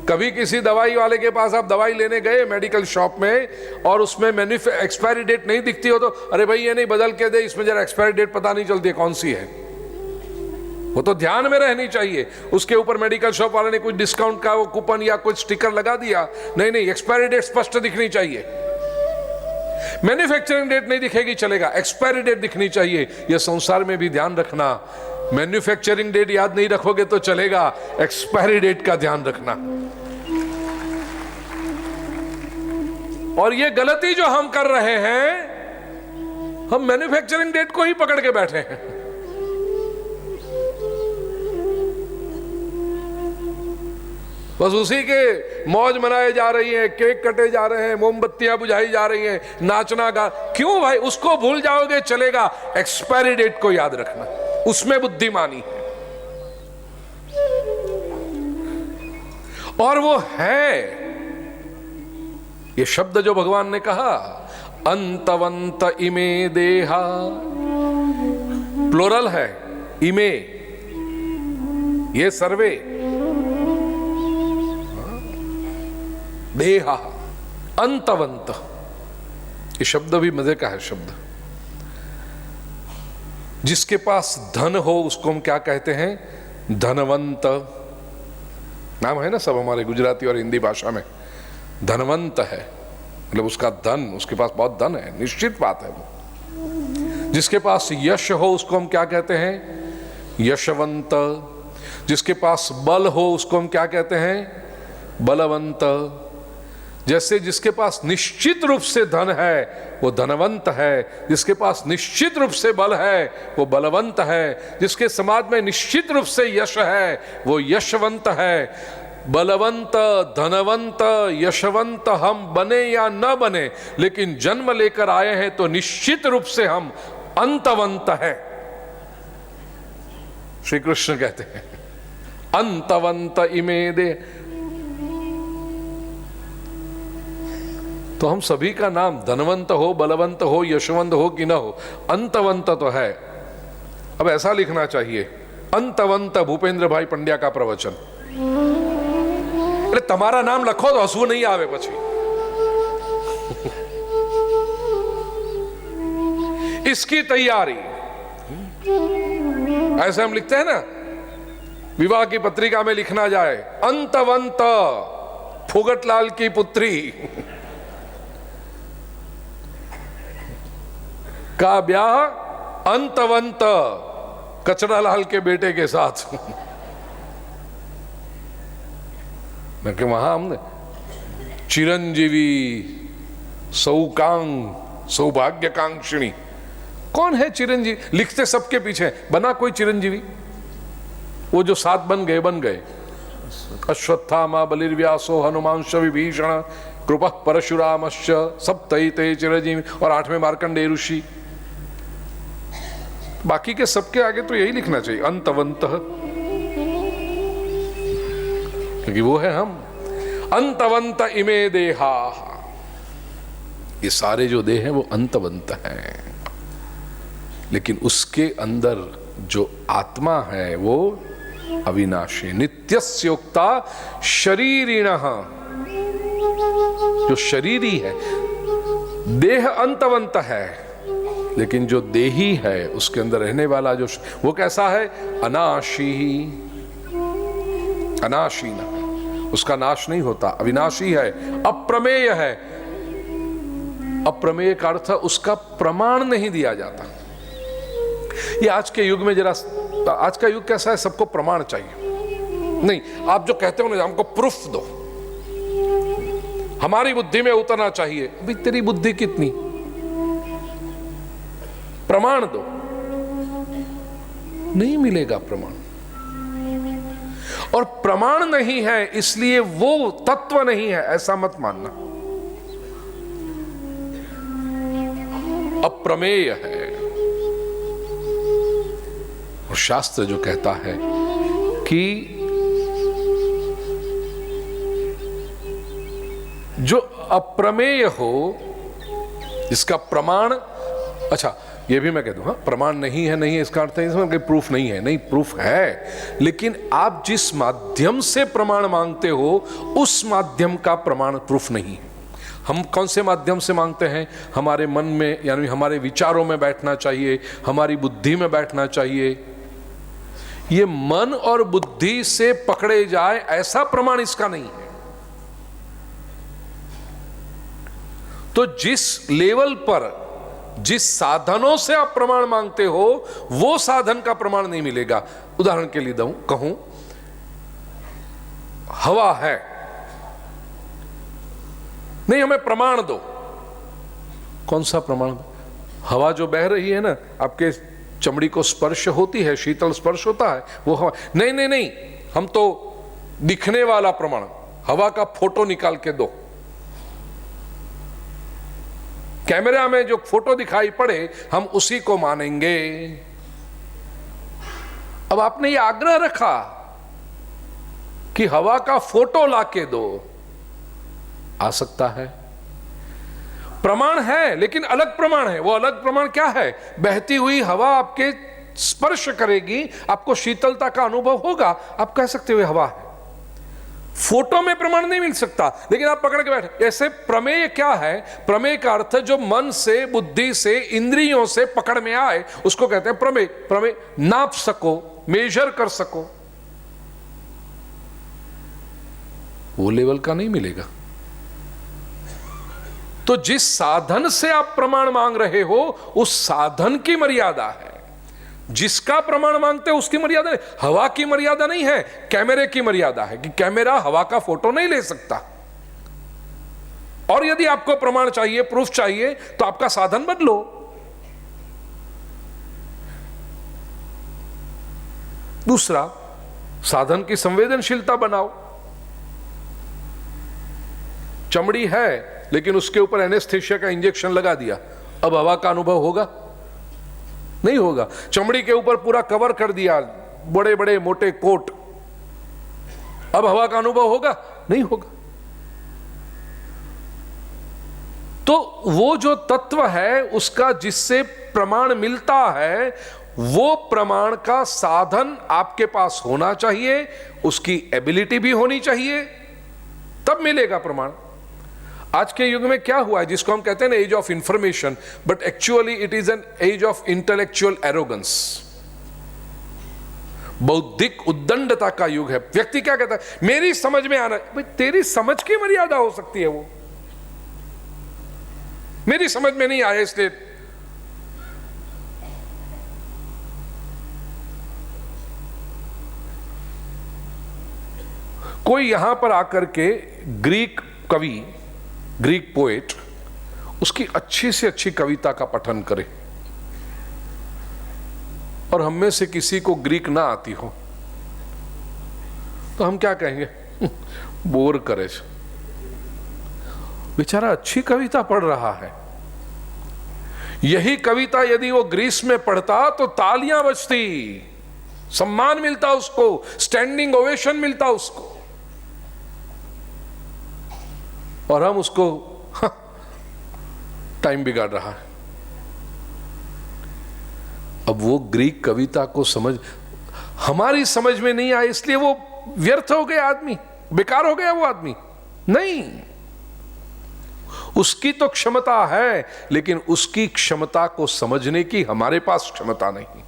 कभी किसी दवाई वाले के पास आप दवाई लेने गए मेडिकल शॉप में और उसमें एक्सपायरी डेट नहीं दिखती हो तो अरे भाई ये नहीं, बदल के दे, इसमें जरा एक्सपायरी डेट पता नहीं चलती है कौन सी है। वो तो ध्यान में रहनी चाहिए। उसके ऊपर मेडिकल शॉप वाले ने कुछ डिस्काउंट का वो कूपन या कुछ स्टिकर लगा दिया, नहीं नहीं, एक्सपायरी डेट स्पष्ट दिखनी चाहिए। मैन्युफैक्चरिंग डेट नहीं दिखेगी चलेगा, एक्सपायरी डेट दिखनी चाहिए। यह संसार में भी ध्यान रखना। मैन्युफैक्चरिंग डेट याद नहीं रखोगे तो चलेगा, एक्सपायरी डेट का ध्यान रखना। और यह गलती जो हम कर रहे हैं, हम मैन्युफैक्चरिंग डेट को ही पकड़ के बैठे हैं। बस उसी के मौज मनाए जा रही है, केक कटे जा रहे हैं, मोमबत्तियां बुझाई जा रही हैं, नाचना गा। क्यों भाई? उसको भूल जाओगे चलेगा, एक्सपायरी डेट को याद रखना, उसमें बुद्धिमानी है। और वो है ये शब्द जो भगवान ने कहा, अंतवंत इमे देहा, प्लूरल है, इमे, ये सर्वे, देहा, अंतवंत। ये शब्द भी मजे का है शब्द। जिसके पास धन हो उसको हम क्या कहते हैं? धनवंत। नाम है ना सब हमारे गुजराती और हिंदी भाषा में। धनवंत है मतलब उसका धन, उसके पास बहुत धन है, निश्चित बात है वो। जिसके पास यश हो उसको हम क्या कहते हैं? यशवंत। जिसके पास बल हो उसको हम क्या कहते हैं? बलवंत। जैसे जिसके पास निश्चित रूप से धन है वो धनवंत है, जिसके पास निश्चित रूप से बल है वो बलवंत है, जिसके समाज में निश्चित रूप से यश है वो यशवंत है। बलवंत, धनवंत, यशवंत हम बने या न बने, लेकिन जन्म लेकर आए हैं तो निश्चित रूप से हम अंतवंत हैं। श्री कृष्ण कहते हैं अंतवंत इमे दे। तो हम सभी का नाम धनवंत हो, बलवंत हो, यशवंत हो कि ना हो, अंतवंत तो है। अब ऐसा लिखना चाहिए, अंतवंत भूपेंद्र भाई पंड्या का प्रवचन। એટલે તમારા નામ લખો તો હસવું નહીં આવે પછી। इसकी तैयारी, ऐसे हम लिखते हैं ना, विवाह की पत्रिका में लिखना जाए अंतवंत फुगटलाल की पुत्री का ब्याह अंतवंत कचरालाल के बेटे के साथ। मैं कि वहां हमने चिरंजीवी सौकांग सौभाग्यकांक्षिणी, कौन है चिरंजीवी? लिखते सबके पीछे, बना कोई चिरंजीवी? वो जो 7 बन गए। अश्वत्थामा बलिर्व्यासो हनुमांश विभीषण कृपः परशुरामश्च सप्तैते चिरंजीवी, और 8वें मार्कंडेय ऋषि। बाकी के सबके आगे तो यही लिखना चाहिए अंतवंत, क्योंकि वो है हम। अंतवंत इमे देहा, ये सारे जो देह हैं वो अंतवंत हैं, लेकिन उसके अंदर जो आत्मा है वो अविनाशी। नित्यस्योक्ता शरीरिणः, जो शरीरी है, देह अंतवंत है, लेकिन जो देही है उसके अंदर रहने वाला जो, वो कैसा है? अनाशी, अनाशी ना, उसका नाश नहीं होता, अविनाशी है, अप्रमेय है। अप्रमेय का अर्थ उसका प्रमाण नहीं दिया जाता। ये आज के युग में जरा, आज का युग कैसा है, सबको प्रमाण चाहिए। नहीं, आप जो कहते हो ना, हमको प्रूफ दो, हमारी बुद्धि में उतरना चाहिए। अभी तेरी बुद्धि कितनी, प्रमाण दो, नहीं मिलेगा प्रमाण। और प्रमाण नहीं है इसलिए वो तत्व नहीं है, ऐसा मत मानना। अप्रमेय है। और शास्त्र जो कहता है कि जो अप्रमेय हो, इसका प्रमाण, अच्छा ये भी मैं कह दूं, हाँ, प्रमाण नहीं है, नहीं है इसका अर्थ है इसमें कि प्रूफ नहीं है, नहीं, प्रूफ है, लेकिन आप जिस माध्यम से प्रमाण मांगते हो उस माध्यम का प्रमाण प्रूफ नहीं है। हम कौन से माध्यम से मांगते हैं? हमारे मन में, यानी हमारे विचारों में बैठना चाहिए, हमारी बुद्धि में बैठना चाहिए। ये मन और बुद्धि से पकड़े जाए ऐसा प्रमाण इसका नहीं है। तो जिस लेवल पर, जिस साधनों से आप प्रमाण मांगते हो, वो साधन का प्रमाण नहीं मिलेगा। उदाहरण के लिए कहूं, हवा है, नहीं हमें प्रमाण दो। कौन सा प्रमाण? हवा जो बह रही है ना, आपके चमड़ी को स्पर्श होती है, शीतल स्पर्श होता है, वो हवा। नहीं नहीं नहीं, हम तो दिखने वाला प्रमाण, हवा का फोटो निकाल के दो। कैमरा में जो फोटो दिखाई पड़े हम उसी को मानेंगे। अब आपने ये आग्रह रखा कि हवा का फोटो लाके दो, आ सकता है, प्रमाण है, लेकिन अलग प्रमाण है। वो अलग प्रमाण क्या है? बहती हुई हवा आपके स्पर्श करेगी, आपको शीतलता का अनुभव होगा, आप कह सकते हो हवा है। फोटो में प्रमाण नहीं मिल सकता, लेकिन आप पकड़ के बैठे। ऐसे प्रमेय क्या है? प्रमेय का अर्थ जो मन से, बुद्धि से, इंद्रियों से पकड़ में आए उसको कहते हैं प्रमेय। प्रमेय नाप सको, मेजर कर सको, वो लेवल का नहीं मिलेगा। तो जिस साधन से आप प्रमाण मांग रहे हो उस साधन की मर्यादा है। जिसका प्रमाण मांगते हो उसकी मर्यादा नहीं। हवा की मर्यादा नहीं है, कैमरे की मर्यादा है कि कैमरा हवा का फोटो नहीं ले सकता। और यदि आपको प्रमाण चाहिए, प्रूफ चाहिए, तो आपका साधन बदलो। दूसरा, साधन की संवेदनशीलता बनाओ। चमड़ी है लेकिन उसके ऊपर एनेस्थेशिया का इंजेक्शन लगा दिया, अब हवा का अनुभव होगा? नहीं होगा। चमड़ी के ऊपर पूरा कवर कर दिया बड़े बड़े मोटे कोट, अब हवा का अनुभव होगा? नहीं होगा। तो वो जो तत्व है उसका जिससे प्रमाण मिलता है, वो प्रमाण का साधन आपके पास होना चाहिए, उसकी एबिलिटी भी होनी चाहिए, तब मिलेगा प्रमाण। आज के युग में क्या हुआ है, जिसको हम कहते हैं ना age of information, but actually it is an age of intellectual arrogance. बौद्धिक उद्दंडता का युग है। व्यक्ति क्या कहता है, मेरी समझ में आना। भाई तेरी समझ की मर्यादा हो सकती है, वो मेरी समझ में नहीं आया इसलिए। कोई यहां पर आकर के ग्रीक कवि, ग्रीक पोएट, उसकी अच्छी से अच्छी कविता का पठन करे और हम में से किसी को ग्रीक ना आती हो तो हम क्या कहेंगे? बोर करे, बेचारा अच्छी कविता पढ़ रहा है। यही कविता यदि वो ग्रीस में पढ़ता तो तालियां बजती, सम्मान मिलता उसको, स्टैंडिंग ओवेशन मिलता उसको, और हम उसको टाइम बिगाड़ रहा है। अब वो ग्रीक कविता को हमारी समझ में नहीं आए इसलिए वो व्यर्थ हो गया आदमी, बेकार हो गया वो आदमी? नहीं, उसकी तो क्षमता है, लेकिन उसकी क्षमता को समझने की हमारे पास क्षमता नहीं।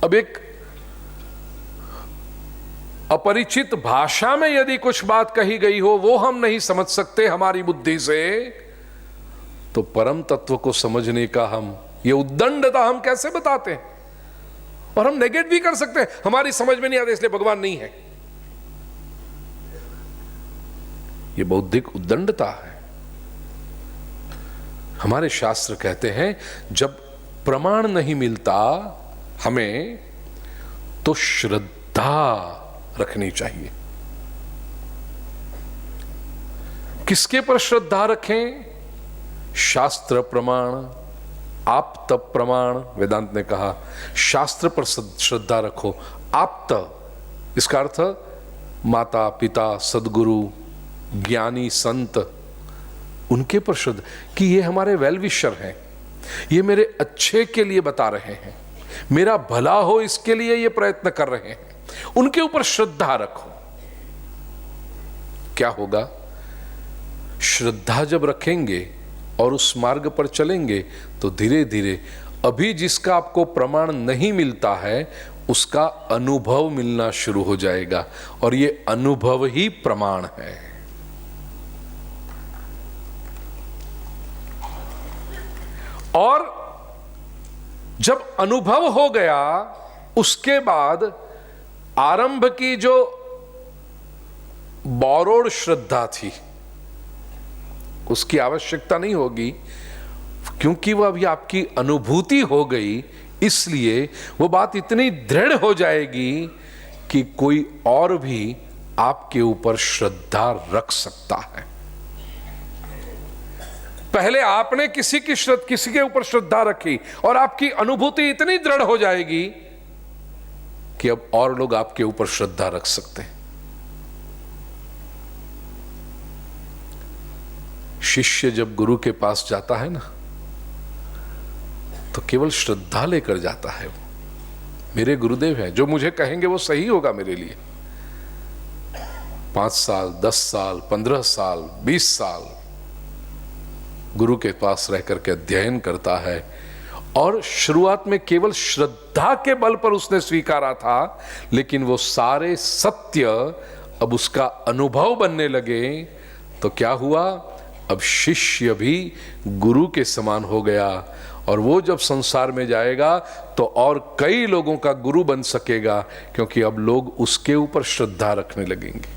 अब एक अपरिचित भाषा में यदि कुछ बात कही गई हो, वो हम नहीं समझ सकते हमारी बुद्धि से, तो परम तत्व को समझने का ये उद्दंडता हम कैसे बताते हैं? और हम नेगेट भी कर सकते हैं, हमारी समझ में नहीं आता इसलिए भगवान नहीं है। ये बौद्धिक उद्दंडता है। हमारे शास्त्र कहते हैं जब प्रमाण नहीं मिलता हमें, तो श्रद्धा रखनी चाहिए। किसके पर श्रद्धा रखें? शास्त्र प्रमाण, आप्त प्रमाण। वेदांत ने कहा शास्त्र पर श्रद्धा रखो। आप्त इसका अर्थ माता पिता, सदगुरु, ज्ञानी संत, उनके पर श्रद्धा कि ये हमारे वेल विशर हैं, ये मेरे अच्छे के लिए बता रहे हैं, मेरा भला हो इसके लिए ये प्रयत्न कर रहे हैं, उनके ऊपर श्रद्धा रखो। क्या होगा? श्रद्धा जब रखेंगे और उस मार्ग पर चलेंगे तो धीरे धीरे अभी जिसका आपको प्रमाण नहीं मिलता है उसका अनुभव मिलना शुरू हो जाएगा, और ये अनुभव ही प्रमाण है। और जब अनुभव हो गया उसके बाद आरंभ की जो बोरोड श्रद्धा थी उसकी आवश्यकता नहीं होगी, क्योंकि वह अभी आपकी अनुभूति हो गई, इसलिए वो बात इतनी दृढ़ हो जाएगी कि कोई और भी आपके ऊपर श्रद्धा रख सकता है। पहले आपने किसी के ऊपर श्रद्धा रखी और आपकी अनुभूति इतनी दृढ़ हो जाएगी कि अब और लोग आपके ऊपर श्रद्धा रख सकते हैं। शिष्य जब गुरु के पास जाता है ना, तो केवल श्रद्धा लेकर जाता है। वो मेरे गुरुदेव हैं, जो मुझे कहेंगे वो सही होगा मेरे लिए। 5 साल, 10 साल, 15 साल, 20 साल गुरु के पास रह करके अध्ययन करता है, और शुरुआत में केवल श्रद्धा के बल पर उसने स्वीकारा था, लेकिन वो सारे सत्य अब उसका अनुभव बनने लगे। तो क्या हुआ? अब शिष्य भी गुरु के समान हो गया, और वो जब संसार में जाएगा तो और कई लोगों का गुरु बन सकेगा, क्योंकि अब लोग उसके ऊपर श्रद्धा रखने लगेंगे।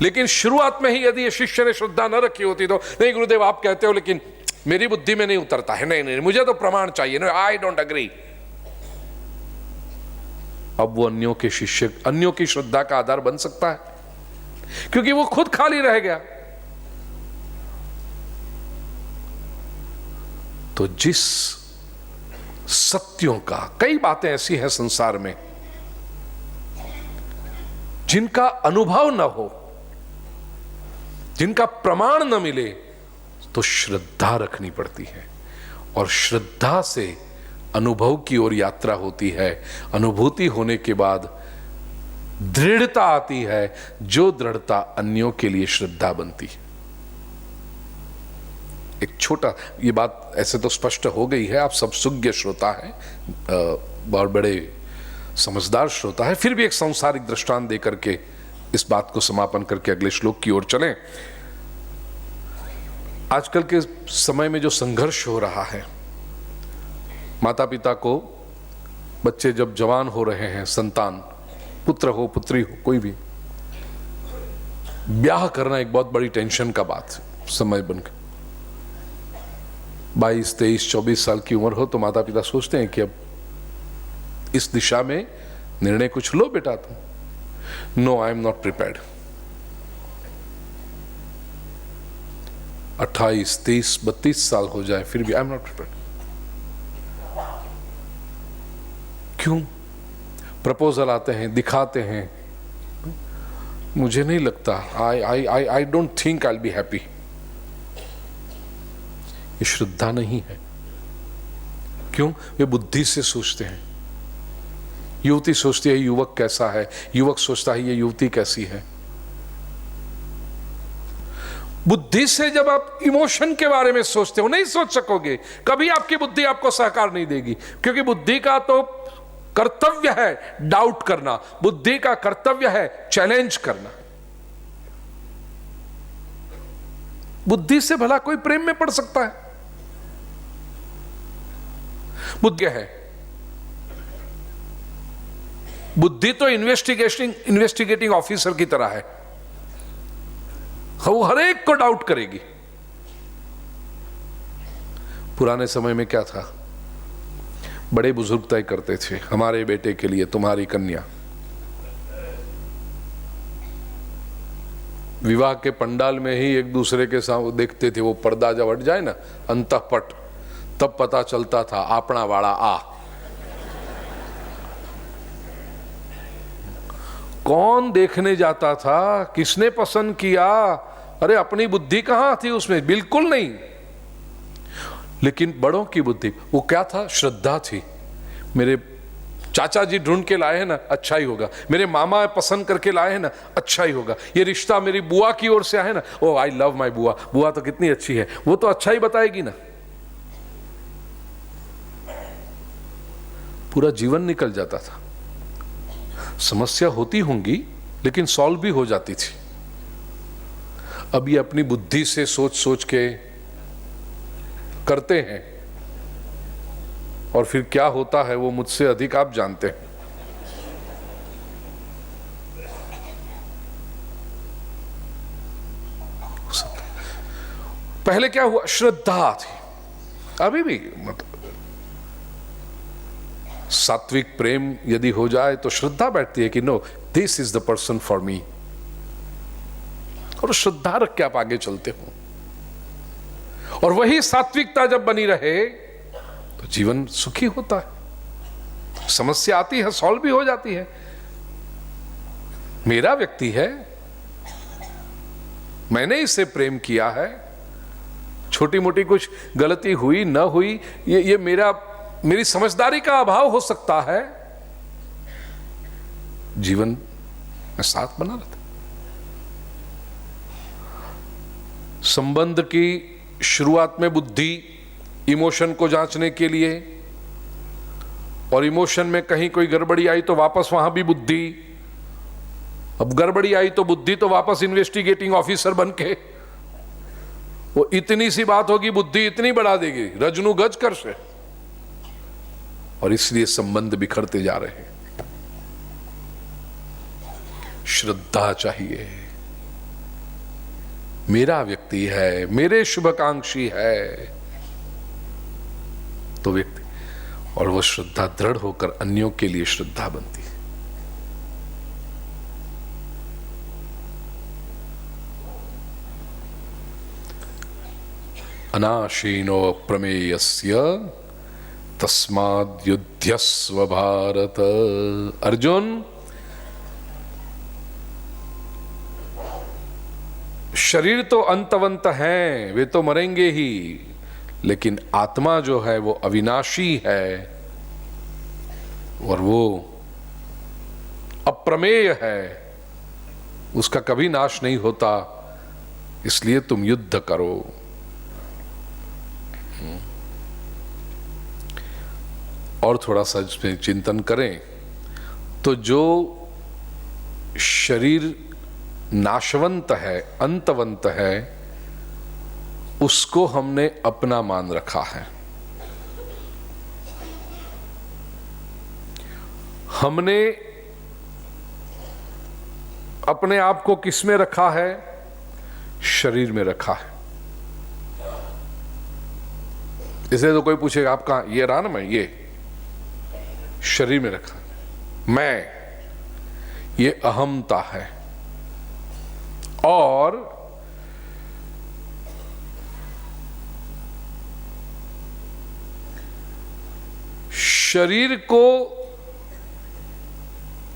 लेकिन शुरुआत में ही यदि ये शिष्य ने श्रद्धा न रखी होती तो, नहीं गुरुदेव आप कहते हो लेकिन मेरी बुद्धि में नहीं उतरता है, नहीं मुझे तो प्रमाण चाहिए, नहीं आई डोंट एग्री। अब वो अन्यों की श्रद्धा का आधार बन सकता है, क्योंकि वो खुद खाली रह गया। तो जिस सत्यों का। कई बातें ऐसी हैं संसार में जिनका अनुभव न हो, जिनका प्रमाण न मिले, तो श्रद्धा रखनी पड़ती है। और श्रद्धा से अनुभव की ओर यात्रा होती है। अनुभूति होने के बाद दृढ़ता आती है, जो दृढ़ता अन्यों के लिए श्रद्धा बनती है। एक छोटा, ये बात ऐसे तो स्पष्ट हो गई है, आप सब सुज्ञ श्रोता हैं, बहुत बड़े समझदार श्रोता है, फिर भी एक सांसारिक दृष्टांत देकर के इस बात को समापन करके अगले श्लोक की ओर चलें। आजकल के समय में जो संघर्ष हो रहा है, माता पिता को बच्चे जब जवान हो रहे हैं, संतान पुत्र हो पुत्री हो कोई भी, ब्याह करना एक बहुत बड़ी टेंशन का बात समय बनकर 22, 23, 24 साल की उम्र हो तो माता पिता सोचते हैं कि अब इस दिशा में निर्णय कुछ लो बेटा तुम। No, I am not prepared. 28, 30, 32 साल हो जाए फिर भी आई एम नॉट प्रिपेयर्ड। क्यों? प्रपोजल आते हैं, दिखाते हैं, मुझे नहीं लगता, I don't think I will be happy. ये श्रद्धा नहीं है। क्यों? वे बुद्धि से सोचते हैं। युवती सोचती है युवक कैसा है, युवक सोचता है ये युवती कैसी है। बुद्धि से जब आप इमोशन के बारे में सोचते हो, नहीं सोच सकोगे, कभी आपकी बुद्धि आपको सहकार नहीं देगी, क्योंकि बुद्धि का तो कर्तव्य है डाउट करना, बुद्धि का कर्तव्य है चैलेंज करना। बुद्धि से भला कोई प्रेम में पड़ सकता है? बुद्धि है, बुद्धि तो इन्वेस्टिगेटिंग ऑफिसर की तरह है, वो हर एक को डाउट करेगी। पुराने समय में क्या था, बड़े बुजुर्ग तय करते थे, हमारे बेटे के लिए तुम्हारी कन्या। विवाह के पंडाल में ही एक दूसरे के साथ देखते थे, वो पर्दा जब हट जाए ना, अंतःपट, तब पता चलता था आपना वाला आ। कौन देखने जाता था, किसने पसंद किया, अरे अपनी बुद्धि कहां थी उसमें, बिल्कुल नहीं। लेकिन बड़ों की बुद्धि, वो क्या था, श्रद्धा थी। मेरे चाचा जी ढूंढ के लाए हैं ना, अच्छा ही होगा, मेरे मामा पसंद करके लाए हैं ना, अच्छा ही होगा, ये रिश्ता मेरी बुआ की ओर से आए ना, ओ आई लव माई बुआ, बुआ तो कितनी अच्छी है, वो तो अच्छा ही बताएगी ना। पूरा जीवन निकल जाता था। समस्या होती होंगी लेकिन सॉल्व भी हो जाती थी। अब ये अपनी बुद्धि से सोच सोच के करते हैं, और फिर क्या होता है वो मुझसे अधिक आप जानते हैं। पहले क्या हुआ, श्रद्धा थी, अभी भी मतलब सात्विक प्रेम यदि हो जाए तो श्रद्धा बैठती है कि no, this is the person for me, और श्रद्धा रख के आप आगे चलते हो। और वही सात्विकता जब बनी रहे तो जीवन सुखी होता है। समस्या आती है, सॉल्व भी हो जाती है। मेरा व्यक्ति है, मैंने इससे प्रेम किया है, छोटी मोटी कुछ गलती हुई न हुई, ये मेरी समझदारी का अभाव हो सकता है, जीवन में साथ बना रहता। संबंध की शुरुआत में बुद्धि इमोशन को जांचने के लिए, और इमोशन में कहीं कोई गड़बड़ी आई तो वापस वहां भी बुद्धि, अब गड़बड़ी आई तो बुद्धि तो वापस इन्वेस्टिगेटिंग ऑफिसर बन के, वो इतनी सी बात होगी बुद्धि इतनी बढ़ा देगी, रजनू गज कर से, और इसलिए संबंध बिखरते जा रहे हैं। श्रद्धा चाहिए, मेरा व्यक्ति है, मेरे शुभाकांक्षी है, तो व्यक्ति, और वो श्रद्धा दृढ़ होकर अन्यों के लिए श्रद्धा बनती है। अनाशीनो प्रमेयस्य तस्माद् युध्यस्व भारत। अर्जुन, शरीर तो अंतवंत हैं, वे तो मरेंगे ही, लेकिन आत्मा जो है वो अविनाशी है और वो अप्रमेय है, उसका कभी नाश नहीं होता। इसलिए तुम युद्ध करो। और थोड़ा सा इसमें चिंतन करें तो जो शरीर नाशवंत है, अंतवंत है, उसको हमने अपना मान रखा है। हमने अपने आप को किसमें रखा है? शरीर में रखा है। इसे तो कोई पूछेगा आप कहां, ये रहा ना मैं, ये शरीर में रखा, मैं, ये अहमता है। और शरीर को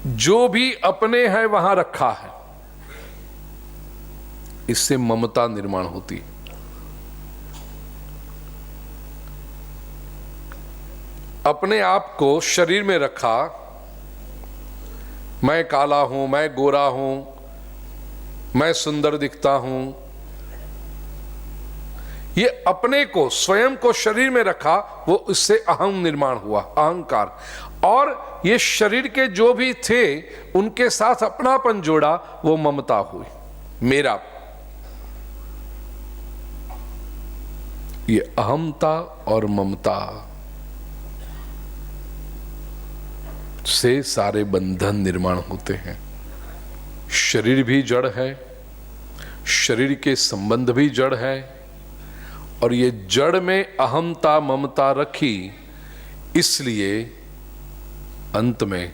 जो भी अपने है वहां रखा है, इससे ममता निर्माण होती है। अपने आप को शरीर में रखा, मैं काला हूं, मैं गोरा हूं, मैं सुंदर दिखता हूं, ये अपने को, स्वयं को शरीर में रखा, वो इससे अहम निर्माण हुआ, अहंकार। और ये शरीर के जो भी थे उनके साथ अपनापन जोड़ा, वो ममता हुई, मेरा। ये अहमता और ममता से सारे बंधन निर्माण होते हैं। शरीर भी जड़ है, शरीर के संबंध भी जड़ है, और ये जड़ में अहमता ममता रखी, इसलिए अंत में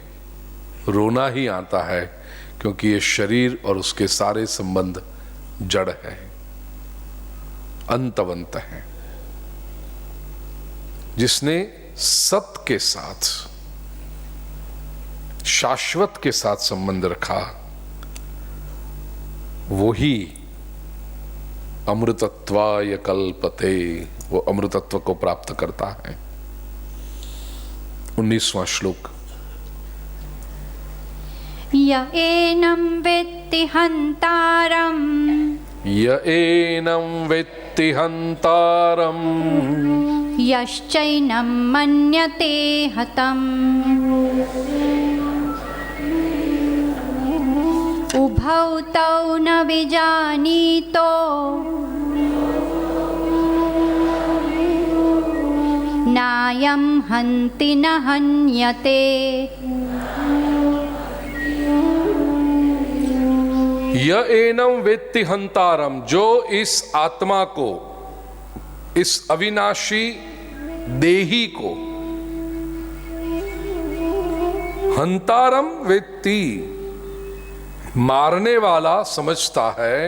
रोना ही आता है, क्योंकि ये शरीर और उसके सारे संबंध जड़ है, अंतवंत है। जिसने सत के साथ, शाश्वत के साथ संबंध रखा, वो ही अमृतत्वाय कल्पते, वो अमृतत्व को प्राप्त करता है। 19वां श्लोक। य एनं वेत्ति हन्तारम्, य एनं वेत्ति हन्तारम्, यश्चैनं मन्यते हतम्, उभौ तौ न विजानीतो, नायं हन्ति न हन्यते। य एनं वेत्ति हन्तारम्, जो इस आत्मा को, इस अविनाशी देही को हन्तारम वेत्ति, मारने वाला समझता है,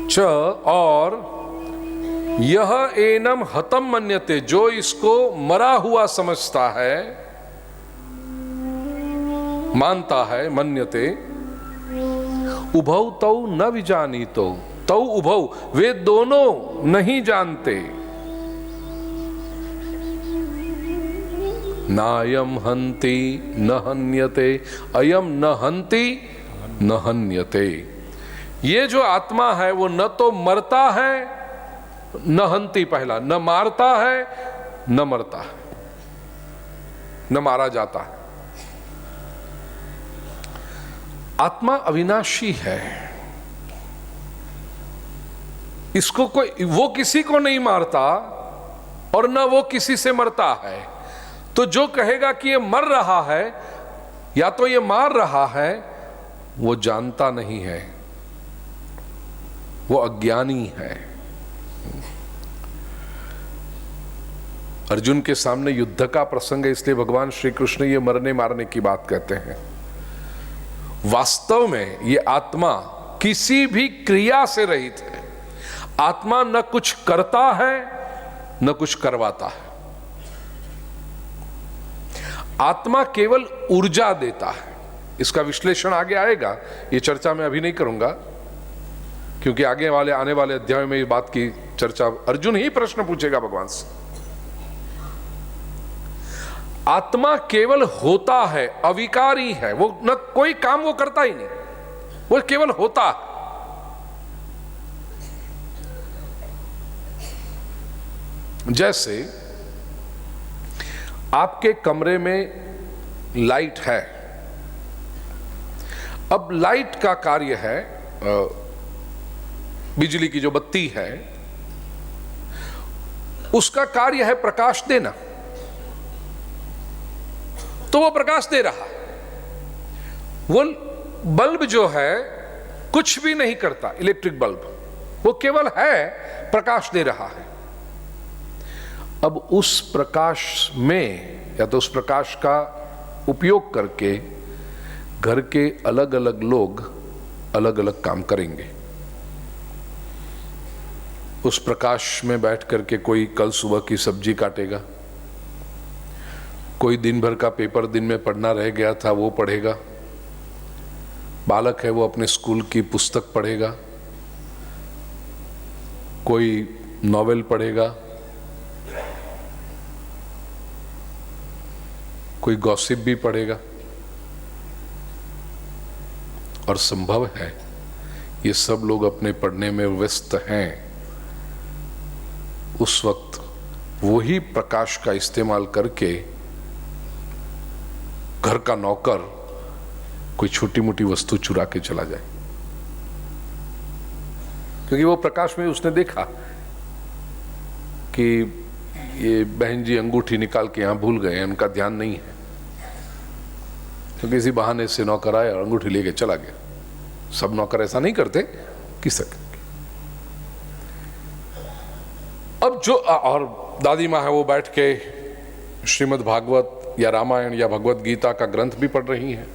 च, और यह एनम हतम मन्यते, जो इसको मरा हुआ समझता है, मानता है, मन्यते। उभौ तौ न विजानीतो, तौ उभौ, वे दोनों नहीं जानते। नायम हन्ति न हन्यते, अयम न हन्ति न हन्यते। ये जो आत्मा है वो न तो मरता है न हन्ति, पहला न मारता है न मरता है, न मारा जाता है। आत्मा अविनाशी है, इसको कोई, वो किसी को नहीं मारता और न वो किसी से मरता है। तो जो कहेगा कि ये मर रहा है या तो ये मार रहा है, वो जानता नहीं है, वो अज्ञानी है। अर्जुन के सामने युद्ध का प्रसंग है, इसलिए भगवान श्री कृष्ण ये मरने मारने की बात कहते हैं। वास्तव में ये आत्मा किसी भी क्रिया से रहित है। आत्मा न कुछ करता है न कुछ करवाता है। आत्मा केवल ऊर्जा देता है। इसका विश्लेषण आगे आएगा, ये चर्चा मैं अभी नहीं करूंगा, क्योंकि आगे वाले आने वाले अध्याय में ये बात की चर्चा अर्जुन ही प्रश्न पूछेगा भगवान से। आत्मा केवल होता है, अविकारी है, वो न कोई काम वो करता ही नहीं, वो केवल होता है। जैसे आपके कमरे में लाइट है, अब लाइट का कार्य है, बिजली की जो बत्ती है उसका कार्य है प्रकाश देना, तो वो प्रकाश दे रहा। वो बल्ब जो है कुछ भी नहीं करता, इलेक्ट्रिक बल्ब, वो केवल है, प्रकाश दे रहा है। अब उस प्रकाश में या तो उस प्रकाश का उपयोग करके घर के अलग अलग लोग अलग अलग काम करेंगे। उस प्रकाश में बैठ करके कोई कल सुबह की सब्जी काटेगा, कोई दिन भर का पेपर दिन में पढ़ना रह गया था वो पढ़ेगा, बालक है वो अपने स्कूल की पुस्तक पढ़ेगा, कोई नॉवेल पढ़ेगा, कोई गॉसिप भी पढ़ेगा। और संभव है ये सब लोग अपने पढ़ने में व्यस्त हैं, उस वक्त वही प्रकाश का इस्तेमाल करके घर का नौकर कोई छोटी मोटी वस्तु चुरा के चला जाए, क्योंकि वो प्रकाश में उसने देखा कि ये बहन जी अंगूठी निकाल के यहां भूल गए, उनका ध्यान नहीं है, तो किसी बहाने से नौकर आया और अंगूठी लेके चला गया। सब नौकर ऐसा नहीं करते, किस तरह। अब जो और दादी माँ है वो बैठ के श्रीमद् भागवत या रामायण या भगवत गीता का ग्रंथ भी पढ़ रही हैं,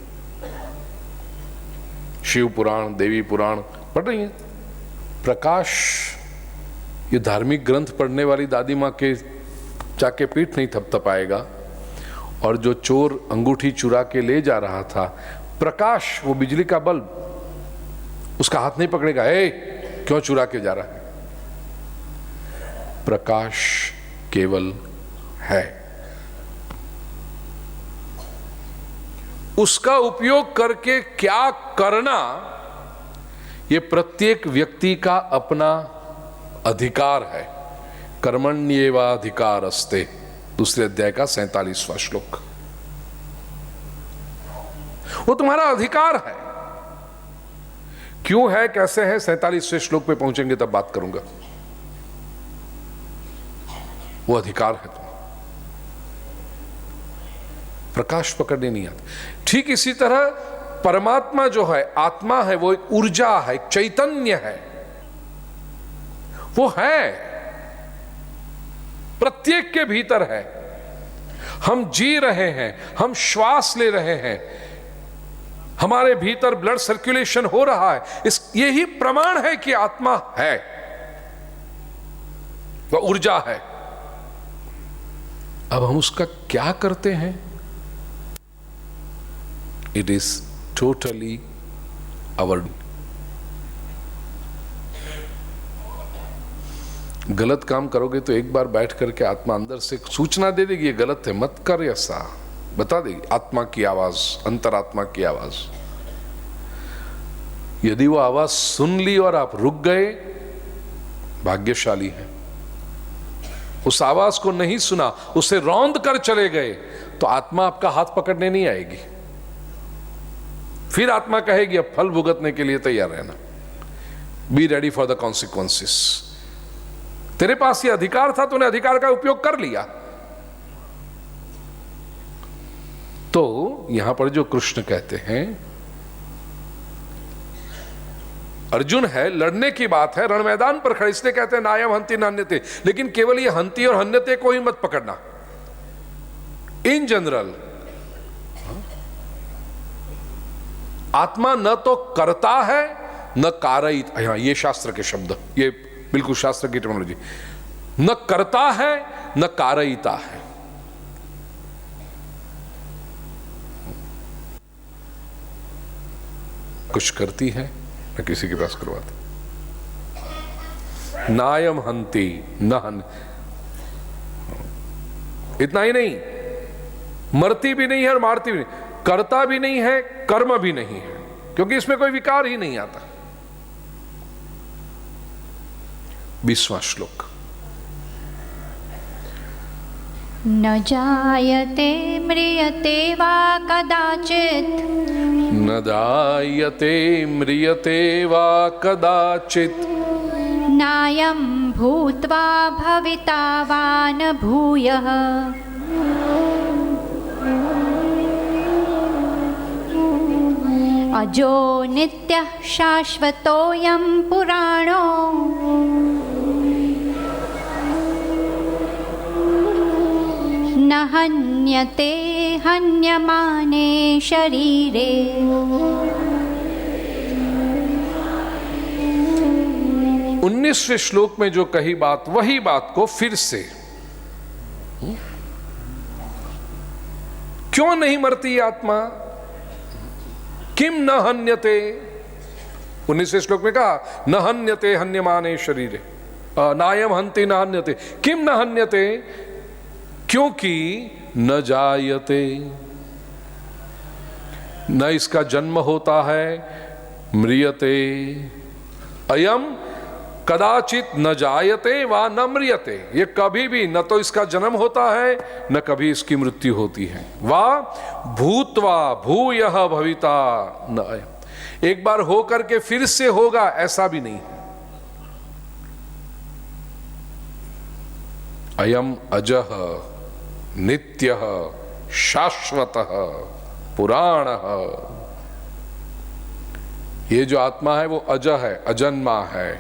शिव पुराण देवी पुराण पढ़ रही हैं। प्रकाश, ये धार्मिक ग्रंथ पढ़ने वाली दादी माँ के जाके पीठ नहीं थपथपाएगा, और जो चोर अंगूठी चुरा के ले जा रहा था, प्रकाश वो बिजली का बल्ब उसका हाथ नहीं पकड़ेगा, ए क्यों चुरा के जा रहा है। प्रकाश केवल है, उसका उपयोग करके क्या करना ये प्रत्येक व्यक्ति का अपना अधिकार है। कर्मण्येवाधिकारस्ते, दूसरे अध्याय का 47वां श्लोक। वो तुम्हारा अधिकार है। क्यों है, कैसे है, 47वें श्लोक पे पहुंचेंगे तब बात करूंगा। वो अधिकार है, तुम प्रकाश पकड़ने नहीं आता। ठीक इसी तरह परमात्मा जो है, आत्मा है, वो एक ऊर्जा है, एक चैतन्य है, वो है, प्रत्येक के भीतर है। हम जी रहे हैं, हम श्वास ले रहे हैं, हमारे भीतर ब्लड सर्कुलेशन हो रहा है, यही प्रमाण है कि आत्मा है, वह ऊर्जा है। अब हम उसका क्या करते हैं? It is totally our. गलत काम करोगे तो एक बार बैठ करके आत्मा अंदर से सूचना दे देगी, ये गलत है, मत कर, ऐसा बता देगी आत्मा की आवाज, अंतरात्मा की आवाज। यदि वो आवाज सुन ली और आप रुक गए, भाग्यशाली है। उस आवाज को नहीं सुना, उसे रौंद कर चले गए, तो आत्मा आपका हाथ पकड़ने नहीं आएगी। फिर आत्मा कहेगी अब फल भुगतने के लिए तैयार रहना, be ready for the consequences. तेरे पास ये अधिकार था, तूने अधिकार का उपयोग कर लिया। तो यहां पर जो कृष्ण कहते हैं, अर्जुन है, लड़ने की बात है, रण मैदान पर खड़े, इसलिए कहते हैं नायम हंति न हन्यते। लेकिन केवल ये हंति और हन्यते को ही मत पकड़ना, इन जनरल आत्मा न तो करता है न कारयिता। ये शास्त्र के शब्द, ये बिल्कुल शास्त्र की टर्मिनोलॉजी। न करता है न कारयिता है। कुछ करती है न किसी के पास करवाती। नायम हंती न हन, इतना ही नहीं, मरती भी नहीं है और मारती भी नहीं, करता भी नहीं है, कर्म भी नहीं है, क्योंकि इसमें कोई विकार ही नहीं आता। 20वां श्लोक। न जायते म्रियते वा कदाचित्, न जायते म्रियते वा कदाचित्, नायं भूत्वा भविता वा न भूयः, अजो नित्यः शाश्वतोऽयं पुराणो, न हन्यते हन्यमाने शरीरे। 19वें श्लोक में जो कही बात, वही बात को फिर से, क्यों नहीं मरती आत्मा, किम न हन्यते, 19वें श्लोक में कहा न हन्यते हन्यमाने शरीरे, नायम हन्ति न हन्यते, किम न हन्यते, क्योंकि न जायते, न इसका जन्म होता है, म्रियते, अयम कदाचित न जायते वा न म्रियते, ये कभी भी न तो इसका जन्म होता है न कभी इसकी मृत्यु होती है। वा भूत्वा भूयः भविता न अयम्, एक बार हो करके फिर से होगा, ऐसा भी नहीं है। अयम अजः नित्यः शाश्वतः पुराणः, ये जो आत्मा है वो अज है, अजन्मा है,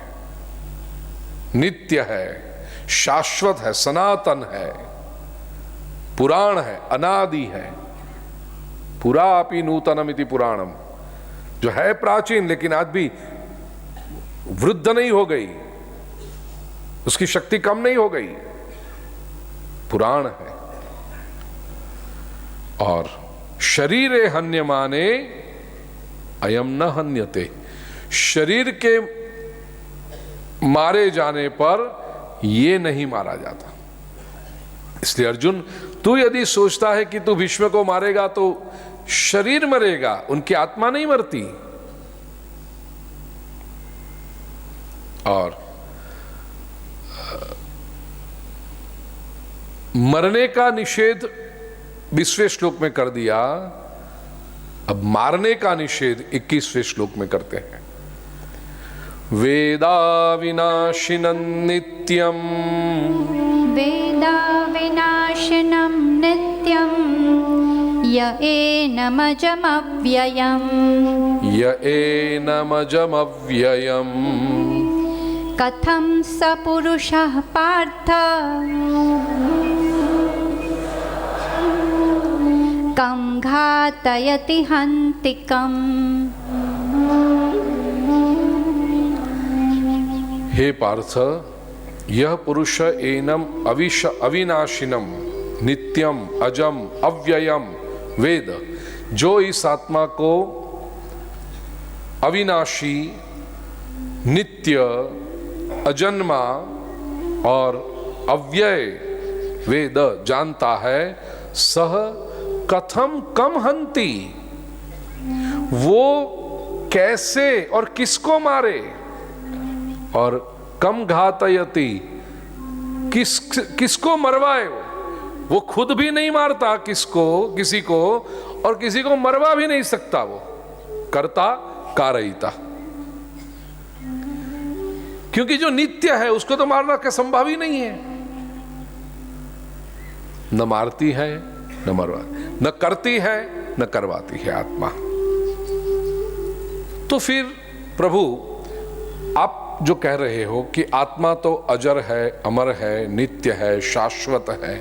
नित्य है, शाश्वत है, सनातन है, पुराण है, अनादि है। पुरा अपि नूतनम इति पुराणम, जो है प्राचीन लेकिन आज भी वृद्ध नहीं हो गई, उसकी शक्ति कम नहीं हो गई, पुराण है। और शरीरे हन्यमाने अयम न हन्यते, शरीर के मारे जाने पर ये नहीं मारा जाता। इसलिए अर्जुन, तू यदि सोचता है कि तू भीष्म को मारेगा तो शरीर मरेगा, उनकी आत्मा नहीं मरती। और मरने का निषेध 20वें श्लोक में कर दिया, अब मारने का निषेध 21वें श्लोक में करते हैं। वेदा विनाशिनं नित्यं, वेदा विनाशिनं नित्यं, य एनमजमव्ययम्, य एनमजमव्ययम्, कथं स पुरुषः पार्थ कं घातयति हन्तिकम्। हे पार्थ, यह पुरुष एनम अविनाशिनम नित्यम अजम अव्ययम वेद, जो इस आत्मा को अविनाशी, नित्य, अजन्मा और अव्यय वेद जानता है, सह कथम कम हंति, वो कैसे और किसको मारे, और कम घातयति, किसको मरवाए, वो खुद भी नहीं मारता किसको, किसी को, और किसी को मरवा भी नहीं सकता, वो कर्ता कारयिता, क्योंकि जो नित्य है उसको तो मारना का संभव ही नहीं है। न मारती है न मरवा, न करती है न करवाती है आत्मा। तो फिर प्रभु आप जो कह रहे हो कि आत्मा तो अजर है, अमर है, नित्य है, शाश्वत है,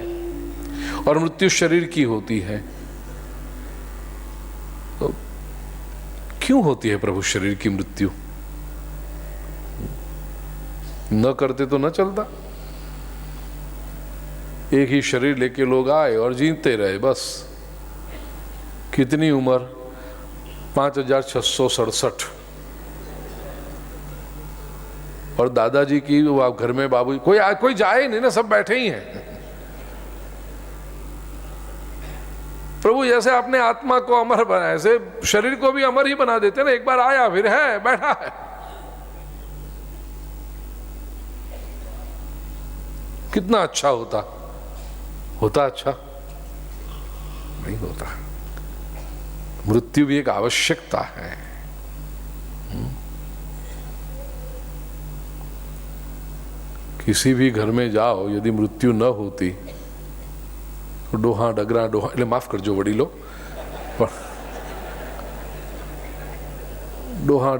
और मृत्यु शरीर की होती है, तो क्यों होती है प्रभु शरीर की मृत्यु? न करते तो न चलता, एक ही शरीर लेके लोग आए और जीते रहे, बस कितनी उम्र, 5667 और दादाजी की वो आप घर में बाबू कोई जाए नहीं ना, सब बैठे ही हैं। प्रभु जैसे आपने आत्मा को अमर बनाया, ऐसे शरीर को भी अमर ही बना देते ना, एक बार आया फिर है बैठा है। कितना अच्छा होता अच्छा नहीं होता। मृत्यु भी एक आवश्यकता है। किसी भी घर में जाओ, यदि मृत्यु न होती तो डोहा डगरा એટલે માફ કરજો વડીલો, પણ ડોહા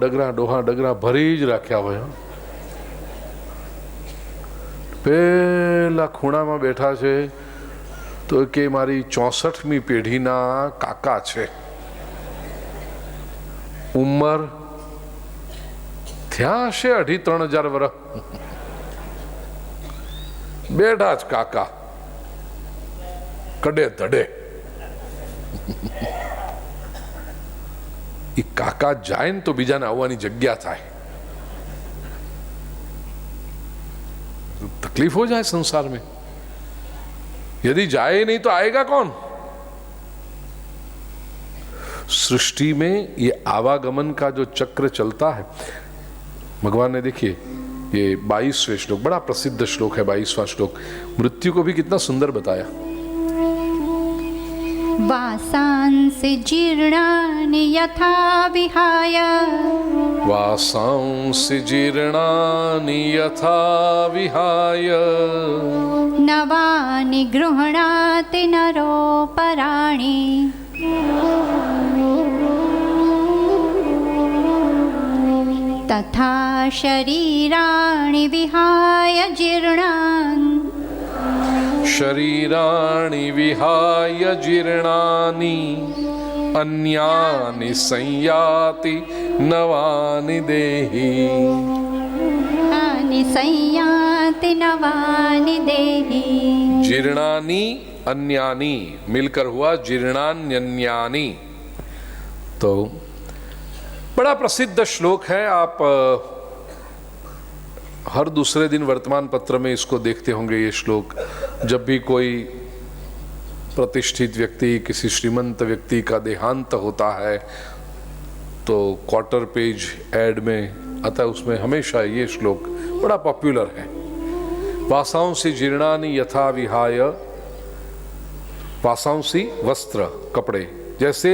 ડગરા ભરી જ રાખ્યા હોય। પેલા ખૂણામાં બેઠા છે તો કે મારી 64મી પેઢીના કાકા છે, ઉંમર થયા હશે 2,500-3,000 વર્ષ, બેઠા જ કાકા કડે ધડે। એ કાકા જાય ને તો બીજાને આવવાની જગ્યા થાય, तकलीफ हो जाए संसार में। यदि जाए नहीं तो आएगा कौन? सृष्टि में ये आवागमन का जो चक्र चलता है, भगवान ने देखिए ये 22वें श्लोक, बड़ा प्रसिद्ध श्लोक है 22वां श्लोक, मृत्यु को भी कितना सुंदर बताया। वासांसि जीर्णानि यथा विहाय, वासांसि जीर्णानि यथा विहाय, नवानि गृह्णाति नरोपराणि, तथा शरीराणि विहाय जीर्णान्, शरीराणि विहाय जीर्णानि अन्यानि संयाति नवानि देहि, संयाति नवानि देहि। जीर्णानि अन्यानि मिलकर हुआ जीर्णान्यन्यानि। तो बड़ा प्रसिद्ध श्लोक है, आप हर दूसरे दिन वर्तमान पत्र में इसको देखते होंगे। ये श्लोक जब भी कोई प्रतिष्ठित व्यक्ति, किसी श्रीमंत व्यक्ति का देहांत होता है तो क्वार्टर पेज एड में आता है, उसमें हमेशा ये श्लोक बड़ा पॉपुलर है। वासांसि जीर्णानि यथा विहाय, वासांसि वस्त्र कपड़े, जैसे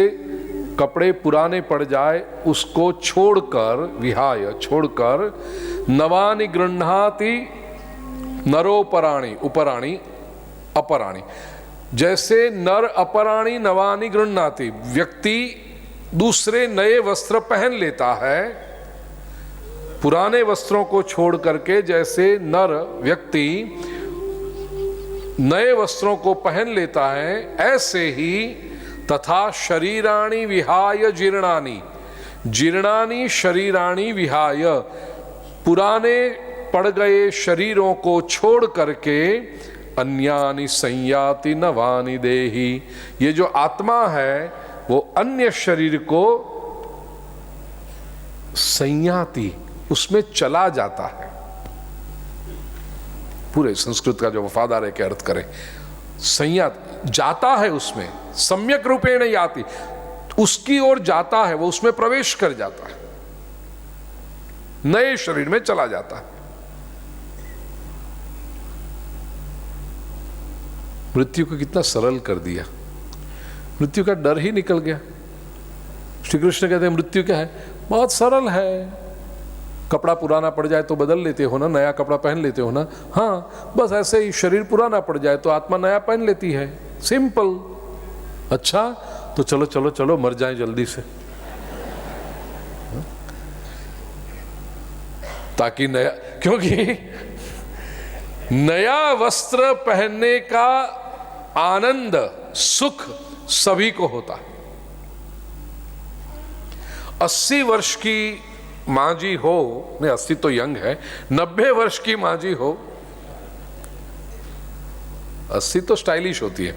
कपड़े पुराने पड़ जाए उसको छोड़कर, विहाय छोड़कर, नवानि गृह्णाति नरोपराणि, उपराणि अपराणि, जैसे नर अपराणि नवानि गृह्णाति, व्यक्ति दूसरे नए वस्त्र पहन लेता है, पुराने वस्त्रों को छोड़ करके जैसे नर व्यक्ति नए वस्त्रों को पहन लेता है, ऐसे ही तथा शरीराणि विहाय जीर्णानि, जीर्णानि शरीराणि विहाय, पुराने पड़ गए शरीरों को छोड़ करके अन्यानि संयाति नवानि देहि, ये जो आत्मा है वो अन्य शरीर को संयाति, उसमें चला जाता है। पूरे संस्कृत का जो वफादार है के अर्थ करें, संयात जाता है, उसमें सम्यक रूपेण याति, उसकी ओर जाता है, वो उसमें प्रवेश कर जाता है, नए शरीर में चला जाता है। मृत्यु को कितना सरल कर दिया, मृत्यु का डर ही निकल गया। श्री कृष्ण कहते हैं मृत्यु क्या है, बहुत सरल है, कपड़ा पुराना पड़ जाए तो बदल लेते हो ना, नया कपड़ा पहन लेते हो ना, हाँ बस ऐसे ही शरीर पुराना पड़ जाए तो आत्मा नया पहन लेती है, सिंपल। अच्छा तो चलो चलो चलो मर जाए जल्दी से, ताकि नया, क्योंकि नया वस्त्र पहनने का आनंद सुख सभी को होता है। 80 वर्ष की माँ जी हो, नहीं 80 तो यंग है, 90 वर्ष की माँ जी हो, 80 तो स्टाइलिश होती है,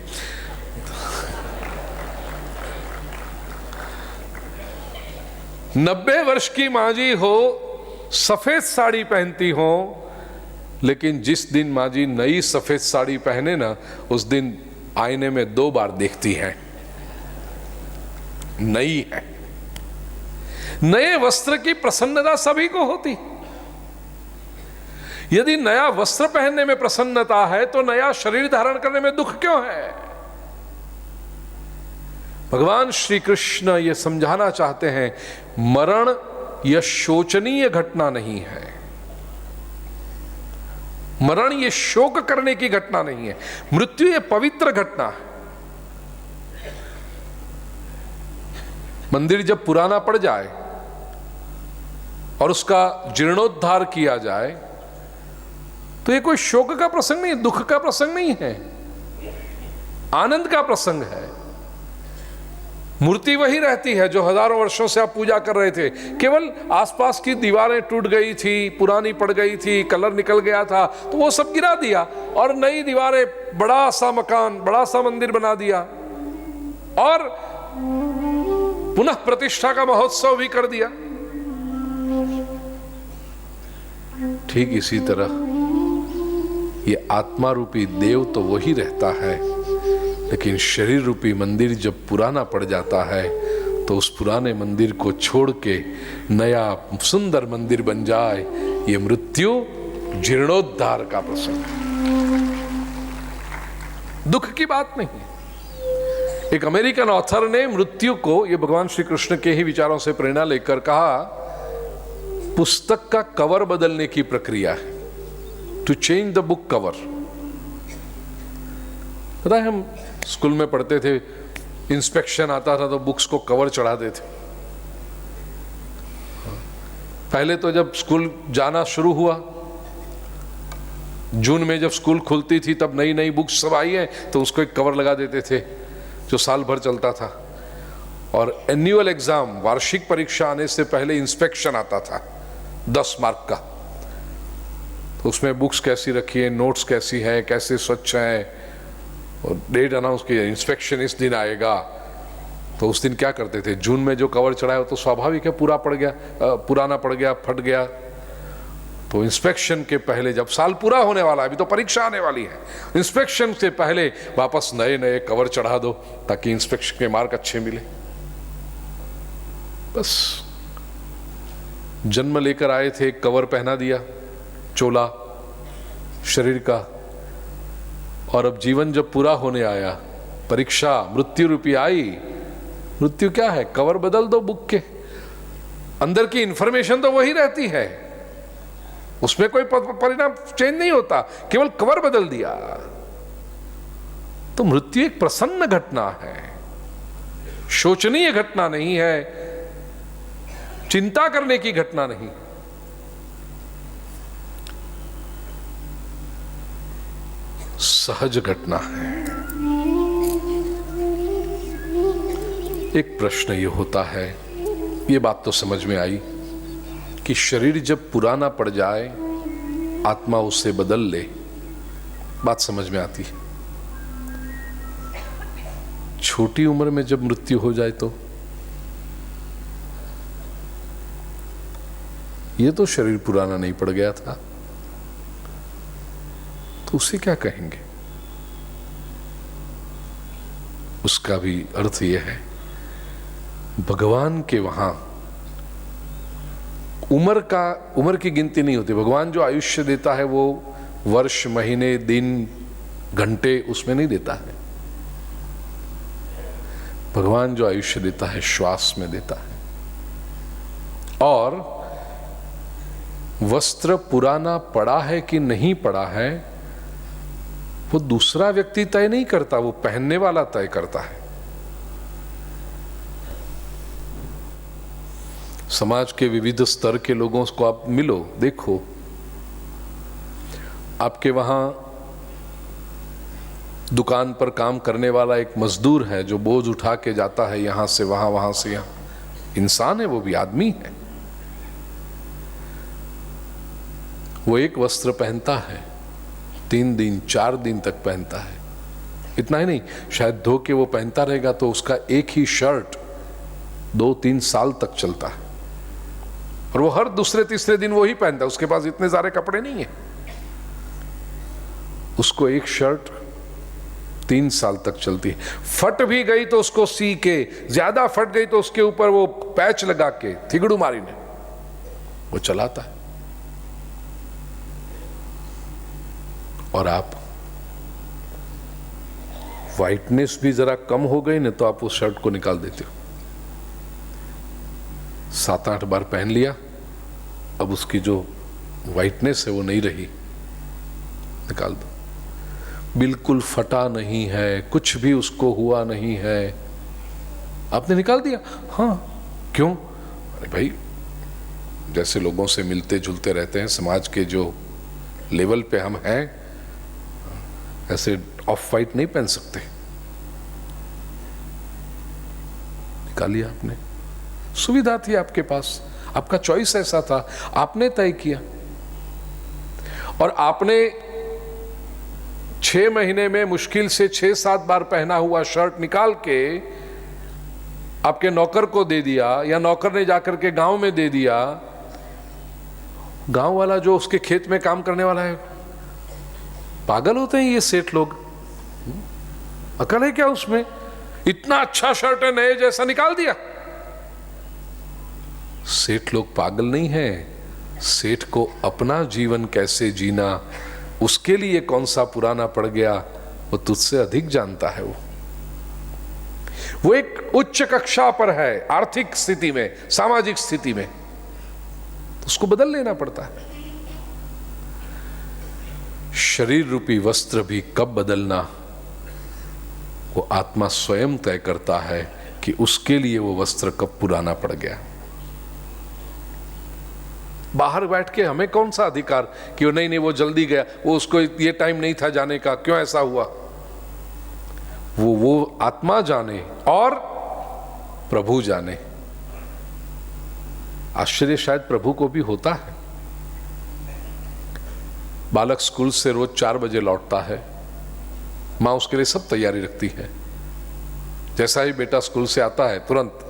90 वर्ष की माँ जी हो, सफेद साड़ी पहनती हो, लेकिन जिस दिन माँ जी नई सफेद साड़ी पहने ना, उस दिन आईने में 2 बार देखती हैं, नई है। नए वस्त्र की प्रसन्नता सभी को होती। यदि नया वस्त्र पहनने में प्रसन्नता है तो नया शरीर धारण करने में दुख क्यों है? भगवान श्री कृष्ण ये समझाना चाहते हैं, मरण यह शोचनीय घटना नहीं है, मरण ये शोक करने की घटना नहीं है, मृत्यु ये पवित्र घटना है। मंदिर जब पुराना पड़ जाए और उसका जीर्णोद्धार किया जाए तो ये कोई शोक का प्रसंग नहीं, दुख का प्रसंग नहीं है, आनंद का प्रसंग है। मूर्ति वही रहती है जो हजारों वर्षों से आप पूजा कर रहे थे, केवल आसपास की दीवारें टूट गई थी, पुरानी पड़ गई थी, कलर निकल गया था, तो वो सब गिरा दिया और नई दीवारें, बड़ा सा मकान, बड़ा सा मंदिर बना दिया और पुनः प्रतिष्ठा का महोत्सव भी कर दिया। ठीक इसी तरह ये आत्मा रूपी देव तो वही रहता है, लेकिन शरीर रूपी मंदिर जब पुराना पड़ जाता है तो उस पुराने मंदिर को छोड़ के नया सुंदर मंदिर बन जाए, ये मृत्यु जीर्णोद्धार का प्रसंग है, दुख की बात नहीं। एक अमेरिकन ऑथर ने मृत्यु को, ये भगवान श्री कृष्ण के ही विचारों से प्रेरणा लेकर कहा, पुस्तक का कवर बदलने की प्रक्रिया है, to change the book cover. पता है, हम स्कूल में पढ़ते थे, इंस्पेक्शन आता था तो बुक्स को कवर चढ़ा देते। पहले तो जब स्कूल जाना शुरू हुआ, जून में जब स्कूल खुलती थी तब नई नई बुक्स सब आई हैं तो उसको एक कवर लगा देते थे जो साल भर चलता था। और एनुअल एग्जाम, वार्षिक परीक्षा आने से पहले इंस्पेक्शन आता था 10 मार्क का, तो उसमें बुक्स कैसी रखी है, नोट्स कैसी है, कैसे स्वच्छ है, और डेट अनाउंस की, इंस्पेक्शन इस दिन आएगा। तो उस दिन क्या करते थे, जून में जो कवर चढ़ाया तो स्वाभाविक है पूरा पड़ गया, पुराना पड़ गया, फट गया। तो इंस्पेक्शन के पहले, जब साल पूरा होने वाला है, अभी तो परीक्षा आने वाली है, इंस्पेक्शन से पहले वापस नए नए कवर चढ़ा दो ताकि इंस्पेक्शन के मार्क अच्छे मिले। बस जन्म लेकर आए थे, कवर पहना दिया, चोला शरीर का, और अब जीवन जब पूरा होने आया, परीक्षा मृत्यु रूपी आई। मृत्यु क्या है, कवर बदल दो बुक के, अंदर की इंफॉर्मेशन तो वही रहती है, उसमें कोई परिणाम चेंज नहीं होता, केवल कवर बदल दिया। तो मृत्यु एक प्रसन्न घटना है, शोचनीय घटना नहीं है, चिंता करने की घटना नहीं। सहज घटना है। एक प्रश्न ये होता है, ये बात तो समझ में आई कि शरीर जब पुराना पड़ जाए आत्मा उसे बदल ले, बात समझ में आती है। छोटी उम्र में जब मृत्यु हो जाए तो ये तो शरीर पुराना नहीं पड़ गया था, तो उसे क्या कहेंगे? उसका भी अर्थ यह है, भगवान के वहां उम्र की गिनती नहीं होती। भगवान जो आयुष्य देता है वो वर्ष, महीने, दिन, घंटे उसमें नहीं देता है। भगवान जो आयुष्य देता है श्वास में देता है। और वस्त्र पुराना पड़ा है कि नहीं पड़ा है वो दूसरा व्यक्ति तय नहीं करता, वो पहनने वाला तय करता है। समाज के विविध स्तर के लोगों को आप मिलो, देखो, आपके वहां दुकान पर काम करने वाला एक मजदूर है जो बोझ उठा के जाता है यहां से वहां, वहां से यहां। इंसान है, वो भी आदमी है। वो एक वस्त्र पहनता है, 3 दिन 4 दिन तक पहनता है। इतना ही नहीं, शायद धो के वो पहनता रहेगा तो उसका एक ही शर्ट 2-3 साल तक चलता है। और वो हर दूसरे तीसरे दिन वो ही पहनता है, उसके पास इतने सारे कपड़े नहीं है। उसको एक शर्ट 3 साल तक चलती है। फट भी गई तो उसको सी के, ज्यादा फट गई तो उसके ऊपर वो पैच लगा के थिगड़ू मारी ने वो चलाता है। और आप वाइटनेस भी जरा कम हो गई ना तो आप उस शर्ट को निकाल देते हो। 7-8 बार पहन लिया, अब उसकी जो वाइटनेस है वो नहीं रही, निकाल दो। बिल्कुल फटा नहीं है, कुछ भी उसको हुआ नहीं है, आपने निकाल दिया। हाँ, क्यों? अरे भाई, जैसे लोगों से मिलते जुलते रहते हैं, समाज के जो लेवल पे हम हैं, ऐसे ऑफ वाइट नहीं पहन सकते। निकाल लिया आपने, सुविधा थी आपके पास, आपका चॉइस ऐसा था, आपने तय किया। और आपने 6 महीने में मुश्किल से 6-7 बार पहना हुआ शर्ट निकाल के आपके नौकर को दे दिया, या नौकर ने जाकर के गांव में दे दिया। गांव वाला जो उसके खेत में काम करने वाला है, पागल होते हैं ये सेठ लोग। अकल है क्या उसमें? इतना अच्छा शर्ट है, नए जैसा, निकाल दिया। सेठ लोग पागल नहीं हैं। सेठ को अपना जीवन कैसे जीना, उसके लिए कौन सा पुराना पड़ गया, वो तुझसे अधिक जानता है। वो एक उच्च कक्षा पर है, आर्थिक स्थिति में, सामाजिक स्थिति में, उसको बदल लेना पड़ता है। शरीर रूपी वस्त्र भी कब बदलना, वो आत्मा स्वयं तय करता है कि उसके लिए वो वस्त्र कब पुराना पड़ गया। बाहर बैठ के हमें कौन सा अधिकार कि वो नहीं वो जल्दी गया, वो उसको ये टाइम नहीं था जाने का, क्यों ऐसा हुआ? वो आत्मा जाने और प्रभु जाने। आश्चर्य शायद प्रभु को भी होता है। बालक स्कूल से रोज 4 बजे लौटता है, माँ उसके लिए सब तैयारी रखती है। जैसा ही बेटा स्कूल से आता है, तुरंत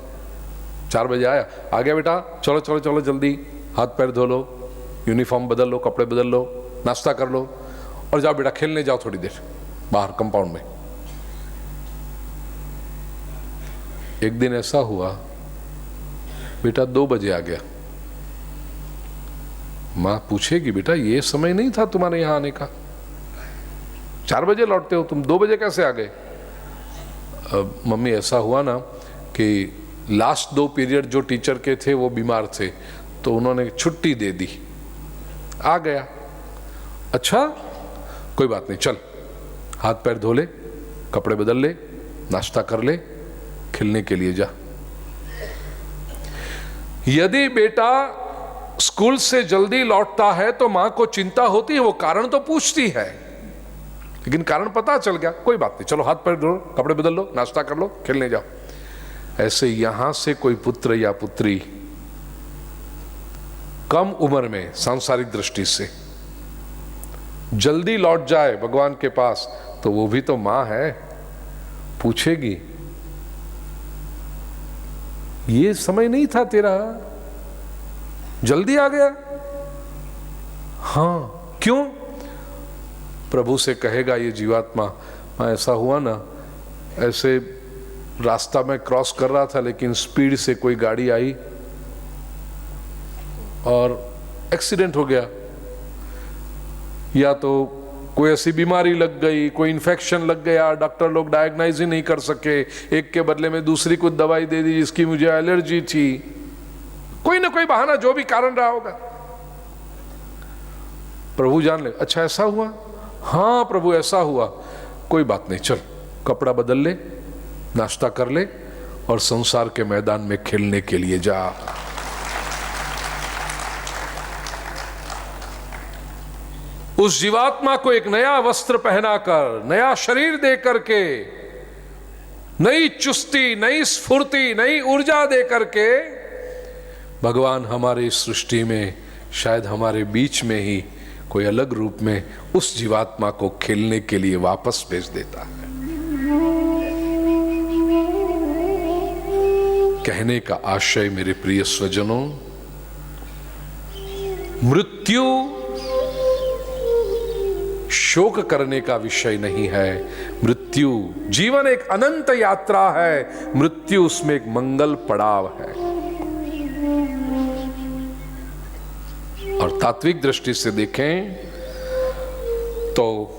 4 बजे आया, आ गया बेटा, चलो चलो चलो जल्दी, हाथ पैर धो लो, यूनिफॉर्म बदल लो, कपड़े बदल लो, नाश्ता कर लो और जाओ बेटा खेलने जाओ थोड़ी देर बाहर कंपाउंड में। एक दिन ऐसा हुआ, बेटा 2 बजे आ गया। माँ पूछेगी, बेटा ये समय नहीं था तुम्हारे यहां आने का, 4 बजे लौटते हो तुम, 2 बजे कैसे आ गए? मम्मी ऐसा हुआ ना कि लास्ट 2 पीरियड जो टीचर के थे वो बीमार थे, तो उन्होंने छुट्टी दे दी, आ गया। अच्छा कोई बात नहीं, चल हाथ पैर धो ले, कपड़े बदल ले, नाश्ता कर ले, खेलने के लिए जा। यदि बेटा स्कूल से जल्दी लौटता है तो मां को चिंता होती है, वो कारण तो पूछती है, लेकिन कारण पता चल गया, कोई बात नहीं, चलो हाथ पैर धो, कपड़े बदल लो, नाश्ता कर लो, खेलने जाओ। ऐसे यहां से कोई पुत्र या पुत्री कम उम्र में सांसारिक दृष्टि से जल्दी लौट जाए भगवान के पास, तो वो भी तो मां है, पूछेगी ये समय नहीं था तेरा, जल्दी आ गया? हाँ, क्यों? प्रभु से कहेगा ये जीवात्मा, ऐसा हुआ ना, ऐसे रास्ता में क्रॉस कर रहा था, लेकिन स्पीड से कोई गाड़ी आई और एक्सीडेंट हो गया, या तो कोई ऐसी बीमारी लग गई, कोई इन्फेक्शन लग गया, डॉक्टर लोग डायग्नाइज ही नहीं कर सके, एक के बदले में दूसरी कुछ दवाई दे दी जिसकी मुझे एलर्जी थी, कोई ना कोई बहाना, जो भी कारण रहा होगा, प्रभु जान ले। अच्छा ऐसा हुआ? हाँ प्रभु ऐसा हुआ, कोई बात नहीं, चल कपड़ा बदल ले, नाश्ता कर ले और संसार के मैदान में खेलने के लिए जा। उस जीवात्मा को एक नया वस्त्र पहनाकर, नया शरीर दे करके, नई चुस्ती, नई स्फूर्ति, नई ऊर्जा दे करके भगवान हमारी सृष्टि में, शायद हमारे बीच में ही कोई अलग रूप में उस जीवात्मा को खेलने के लिए वापस भेज देता है। कहने का आशय मेरे प्रिय स्वजनों, मृत्यु शोक करने का विषय नहीं है। मृत्यु, जीवन एक अनंत यात्रा है, मृत्यु उसमें एक मंगल पड़ाव है। और तात्विक दृष्टि से देखें तो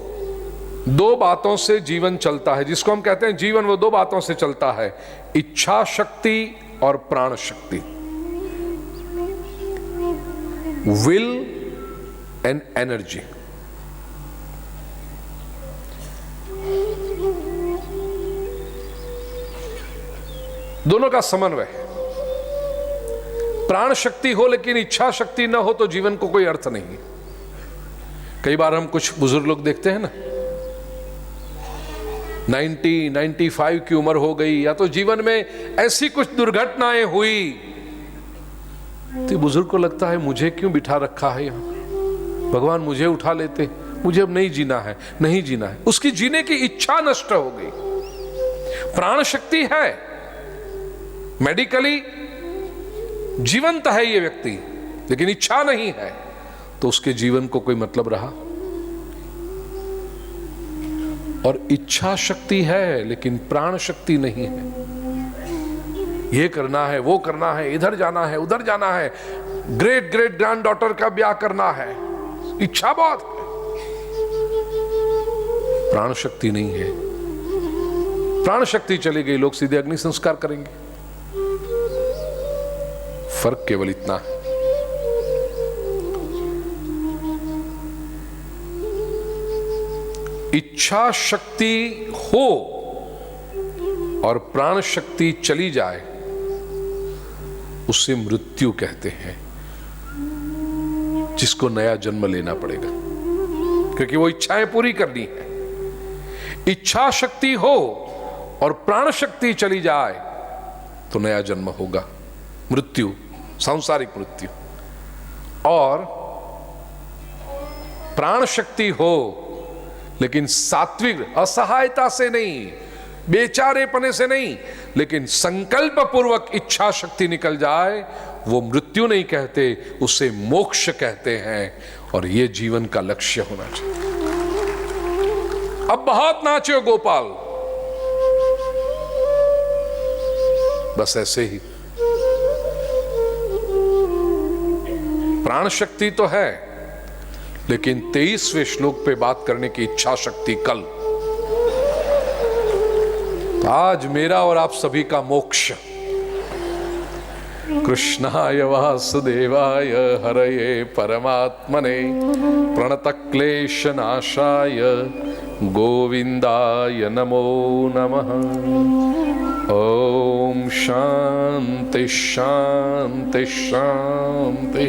दो बातों से जीवन चलता है, जिसको हम कहते हैं जीवन, वो दो बातों से चलता है, इच्छा शक्ति और प्राण शक्ति, विल एंड एनर्जी। दोनों का समन्वय है। प्राण शक्ति हो लेकिन इच्छा शक्ति न हो तो जीवन को कोई अर्थ नहीं। कई बार हम कुछ बुजुर्ग लोग देखते हैं ना, 90-95 की उम्र हो गई, या तो जीवन में ऐसी कुछ दुर्घटनाएं हुई तो बुजुर्ग को लगता है मुझे क्यों बिठा रखा है यहां, भगवान मुझे उठा लेते, मुझे अब नहीं जीना है, नहीं जीना है। उसकी जीने की इच्छा नष्ट हो गई। प्राण शक्ति है, मेडिकली जीवंत है ये व्यक्ति, लेकिन इच्छा नहीं है, तो उसके जीवन को कोई मतलब रहा। और इच्छा शक्ति है लेकिन प्राण शक्ति नहीं है। ये करना है, वो करना है, इधर जाना है, उधर जाना है, ग्रेट ग्रेट ग्रैंड डॉटर का ब्याह करना है, इच्छा बहुत है, प्राण शक्ति नहीं है। प्राण शक्ति चली गई, लोग सीधे अग्नि संस्कार करेंगे। फर्क केवल इतना है। इच्छा शक्ति हो और प्राण शक्ति चली जाए, उसे मृत्यु कहते हैं, जिसको नया जन्म लेना पड़ेगा, क्योंकि वो इच्छाएं पूरी करनी है। इच्छा शक्ति हो और प्राण शक्ति चली जाए तो नया जन्म होगा, मृत्यु, सांसारिक मृत्यु। और प्राण शक्ति हो लेकिन सात्विक, असहायता से नहीं, बेचारेपने से नहीं, लेकिन संकल्प पूर्वक इच्छा शक्ति निकल जाए, वो मृत्यु नहीं कहते, उसे मोक्ष कहते हैं। और ये जीवन का लक्ष्य होना चाहिए। अब बहुत नाचे गोपाल, बस ऐसे ही। प्राण शक्ति तो है, लेकिन 23वें श्लोक पे बात करने की इच्छा शक्ति कल। तो आज मेरा और आप सभी का मोक्ष कृष्णाय वासुदेवाय हरये परमात्मने प्रणतक्लेशनाशाय गोविंदाय नमो नमः। ओम शांति शांति शांति।